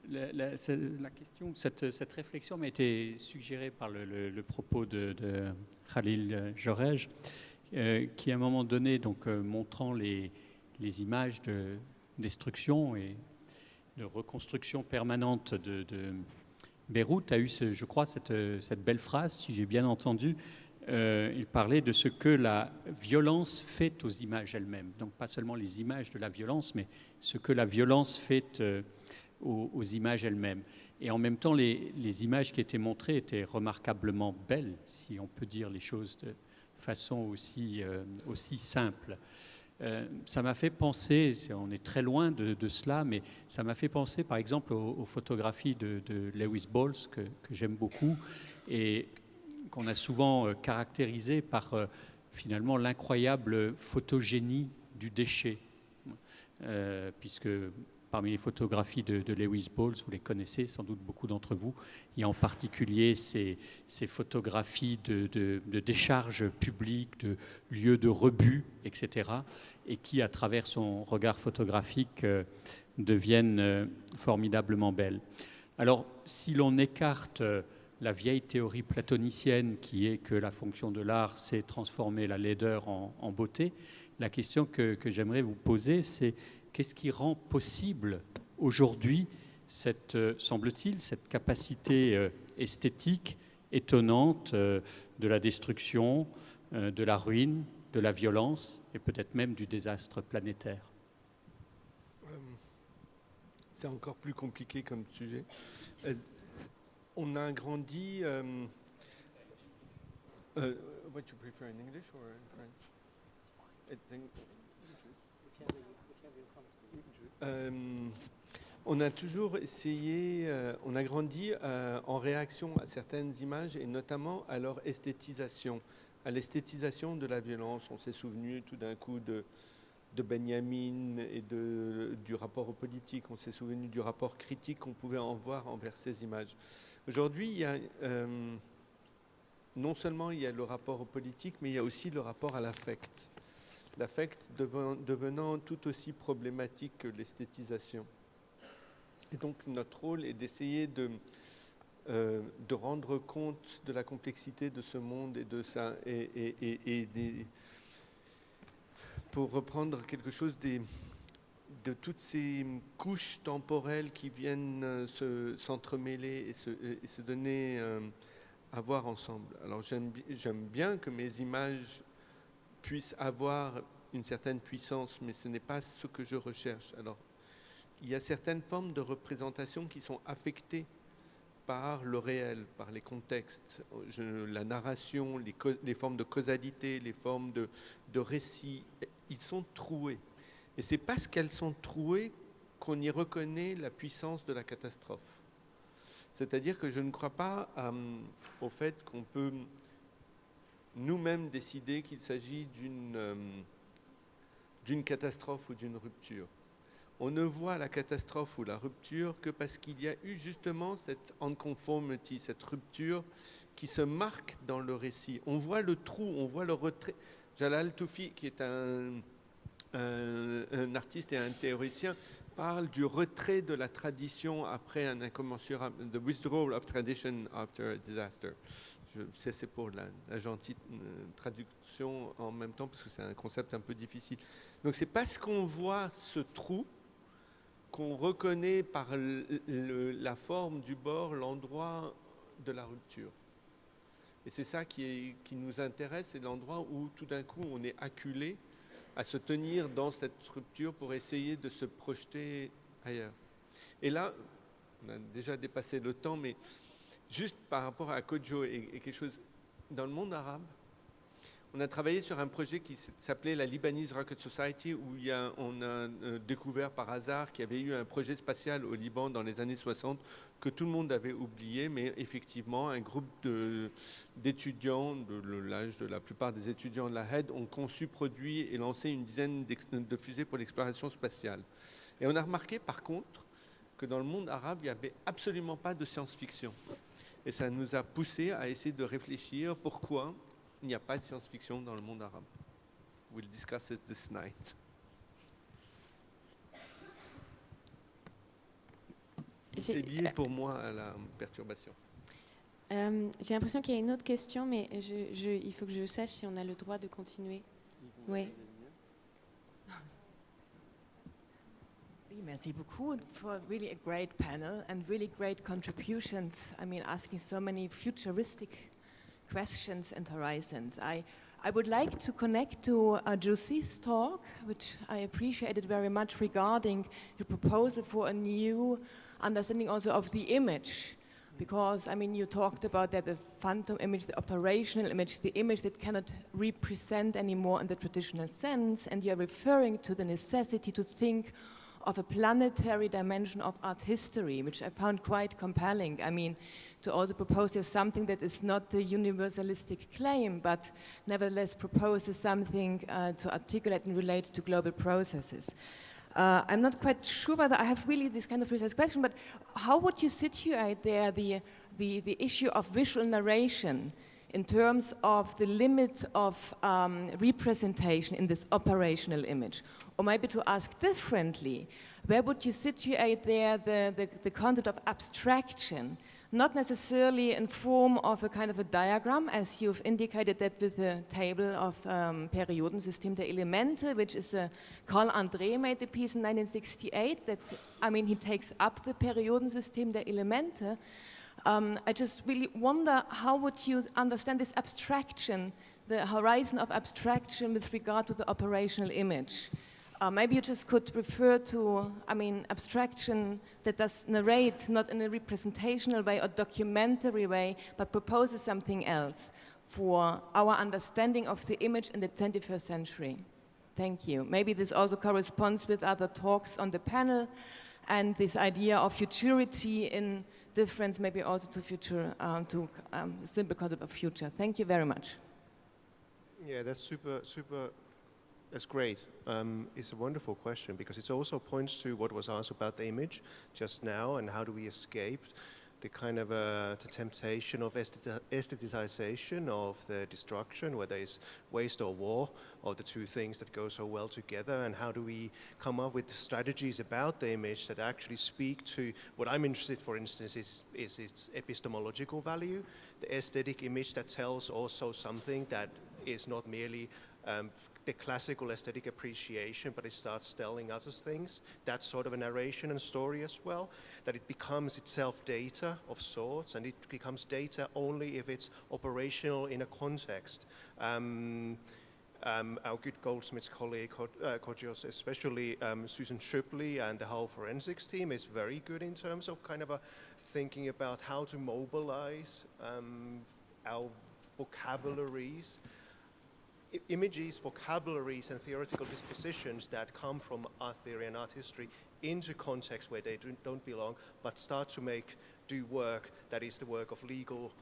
La question, cette réflexion m'a été suggérée par le propos de Khalil Jorej, qui à un moment donné, donc montrant les images de destruction et de reconstruction permanente de Beyrouth, a eu, je crois, cette belle phrase, si j'ai bien entendu. Il parlait de ce que la violence fait aux images elles-mêmes. Donc pas seulement les images de la violence, mais ce que la violence fait aux images elles-mêmes. Et en même temps, les images qui étaient montrées étaient remarquablement belles, si on peut dire les choses de façon aussi simple. Ça m'a fait penser, on est très loin de cela, mais ça m'a fait penser par exemple aux photographies de Lewis Balls, que j'aime beaucoup, et qu'on a souvent caractérisé par finalement l'incroyable photogénie du déchet. Puisque parmi les photographies de Lewis Balls, vous les connaissez sans doute beaucoup d'entre vous, il y a en particulier ces photographies de décharges publiques, de lieux de rebut, etc., et qui, à travers son regard photographique, deviennent formidablement belles. Alors, si l'on écarte la vieille théorie platonicienne qui est que la fonction de l'art, c'est transformer la laideur en beauté, la question que j'aimerais vous poser, c'est qu'est-ce qui rend possible aujourd'hui, semble-t-il, cette capacité esthétique étonnante de la destruction, de la ruine, de la violence et peut-être même du désastre planétaire? C'est encore plus compliqué comme sujet. On a grandi... what you prefer, in English or in French? On a toujours essayé, on a grandi en réaction à certaines images et notamment à leur esthétisation, à l'esthétisation de la violence. On s'est souvenu tout d'un coup de Benjamin et du rapport aux politiques. On s'est souvenu du rapport critique qu'on pouvait en voir envers ces images. Aujourd'hui, il y a, non seulement il y a le rapport aux politiques, mais il y a aussi le rapport à l'affect. L'affect devenant tout aussi problématique que l'esthétisation. Et donc notre rôle est d'essayer de rendre compte de la complexité de ce monde et de ça, pour reprendre quelque chose de toutes ces couches temporelles qui viennent s'entremêler et se donner à voir ensemble. Alors j'aime bien que mes images puissent avoir une certaine puissance, mais ce n'est pas ce que je recherche. Alors, il y a certaines formes de représentation qui sont affectées par le réel, par les contextes, la narration, les formes de causalité, les formes de récit, ils sont troués. Et c'est parce qu'elles sont trouées qu'on y reconnaît la puissance de la catastrophe. C'est-à-dire que je ne crois pas au fait qu'on peut nous-mêmes décider qu'il s'agit d'une catastrophe ou d'une rupture. On ne voit la catastrophe ou la rupture que parce qu'il y a eu justement cette unconformity, cette rupture qui se marque dans le récit. On voit le trou, on voit le retrait. Jalal Toufi, qui est un artiste et un théoricien, parle du retrait de la tradition après un incommensurable, the withdrawal of tradition after a disaster. Je sais, c'est pour la gentille traduction en même temps, parce que c'est un concept un peu difficile. Donc c'est parce qu'on voit ce trou qu'on reconnaît par la forme du bord l'endroit de la rupture. Et c'est ça qui nous intéresse, c'est l'endroit où tout d'un coup on est acculé à se tenir dans cette rupture pour essayer de se projeter ailleurs. Et là, on a déjà dépassé le temps, mais juste par rapport à Kodjo et quelque chose, dans le monde arabe, on a travaillé sur un projet qui s'appelait la Lebanese Rocket Society, où on a découvert par hasard qu'il y avait eu un projet spatial au Liban dans les années 60 que tout le monde avait oublié, mais effectivement, un groupe d'étudiants, de l'âge de la plupart des étudiants de la HEAD, ont conçu, produit et lancé une dizaine de fusées pour l'exploration spatiale. Et on a remarqué par contre que dans le monde arabe, il n'y avait absolument pas de science-fiction. Et ça nous a poussé à essayer de réfléchir pourquoi il n'y a pas de science-fiction dans le monde arabe. We'll discuss it this night. C'est lié pour moi à la perturbation. J'ai l'impression qu'il y a une autre question, mais il faut que je sache si on a le droit de continuer. Oui. Merci beaucoup for really a great panel and really great contributions. I mean, asking so many futuristic questions and horizons. I would like to connect to Josie's talk, which I appreciated very much, regarding the proposal for a new understanding also of the image. Because, I mean, you talked about that the phantom image, the operational image, the image that cannot represent anymore in the traditional sense, and you're referring to the necessity to think of a planetary dimension of art history, which I found quite compelling. I mean, to also propose as something that is not the universalistic claim, but nevertheless proposes something to articulate and relate to global processes. I'm not quite sure whether I have really this kind of precise question, but how would you situate there the issue of visual narration in terms of the limits of representation in this operational image? Or maybe to ask differently, where would you situate there the concept of abstraction? Not necessarily in form of a kind of a diagram, as you've indicated that with the table of Periodensystem der Elemente, which is Carl André made the piece in 1968. That, I mean, he takes up the Periodensystem der Elemente. I just really wonder, how would you understand this abstraction, the horizon of abstraction with regard to the operational image? Maybe you just could refer to, I mean, abstraction that does narrate not in a representational way or documentary way, but proposes something else for our understanding of the image in the 21st century. Thank you. Maybe this also corresponds with other talks on the panel and this idea of futurity in difference, maybe also to future, to simple concept of future. Thank you very much. Yeah, that's super. That's great. It's a wonderful question because it also points to what was asked about the image just now and how do we escape the kind of the temptation of aestheticization of the destruction, whether it's waste or war, or the two things that go so well together, and how do we come up with strategies about the image that actually speak to what I'm interested, for instance, is its epistemological value, the aesthetic image that tells also something that is not merely the classical aesthetic appreciation, but it starts telling other things. That's sort of a narration and story as well, that it becomes itself data of sorts, and it becomes data only if it's operational in a context. Our good Goldsmiths colleague, Kojios, especially Susan Shipley and the whole forensics team is very good in terms of kind of thinking about how to mobilize our vocabularies, images, vocabularies, and theoretical dispositions that come from art theory and art history into contexts where they don't belong, but start to do work that is the work of legal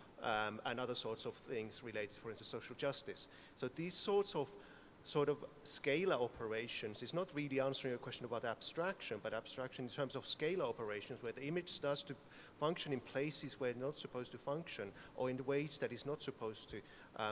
and other sorts of things related, for instance, social justice. So these sorts of scalar operations is not really answering a question about abstraction, but abstraction in terms of scalar operations where the image starts to function in places where it's not supposed to function, or in the ways that it's not supposed to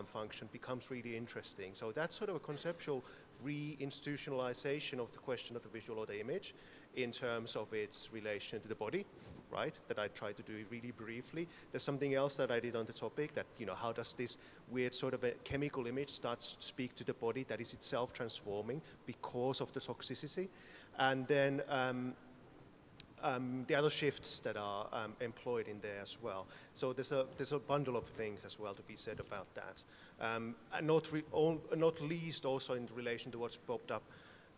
function, becomes really interesting. So that's sort of a conceptual re-institutionalization of the question of the visual or the image in terms of its relation to the body, right, that I tried to do really briefly. There's something else that I did on the topic that, how does this weird sort of a chemical image start to speak to the body that is itself transforming because of the toxicity? And then the other shifts that are employed in there as well. So there's a bundle of things as well to be said about that. And not least also in relation to what's popped up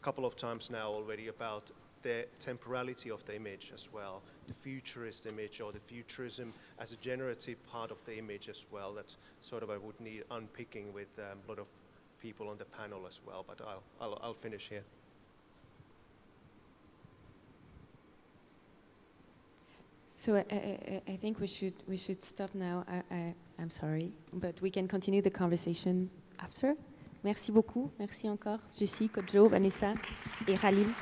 a couple of times now already about the temporality of the image as well, the futurist image or the futurism as a generative part of the image as well. That's sort of I would need unpicking with a lot of people on the panel as well, but I'll finish here. So I think we should stop now. I'm sorry, but we can continue the conversation after. Merci beaucoup. Merci encore, Jessie, Kodjo, Vanessa et Khalil.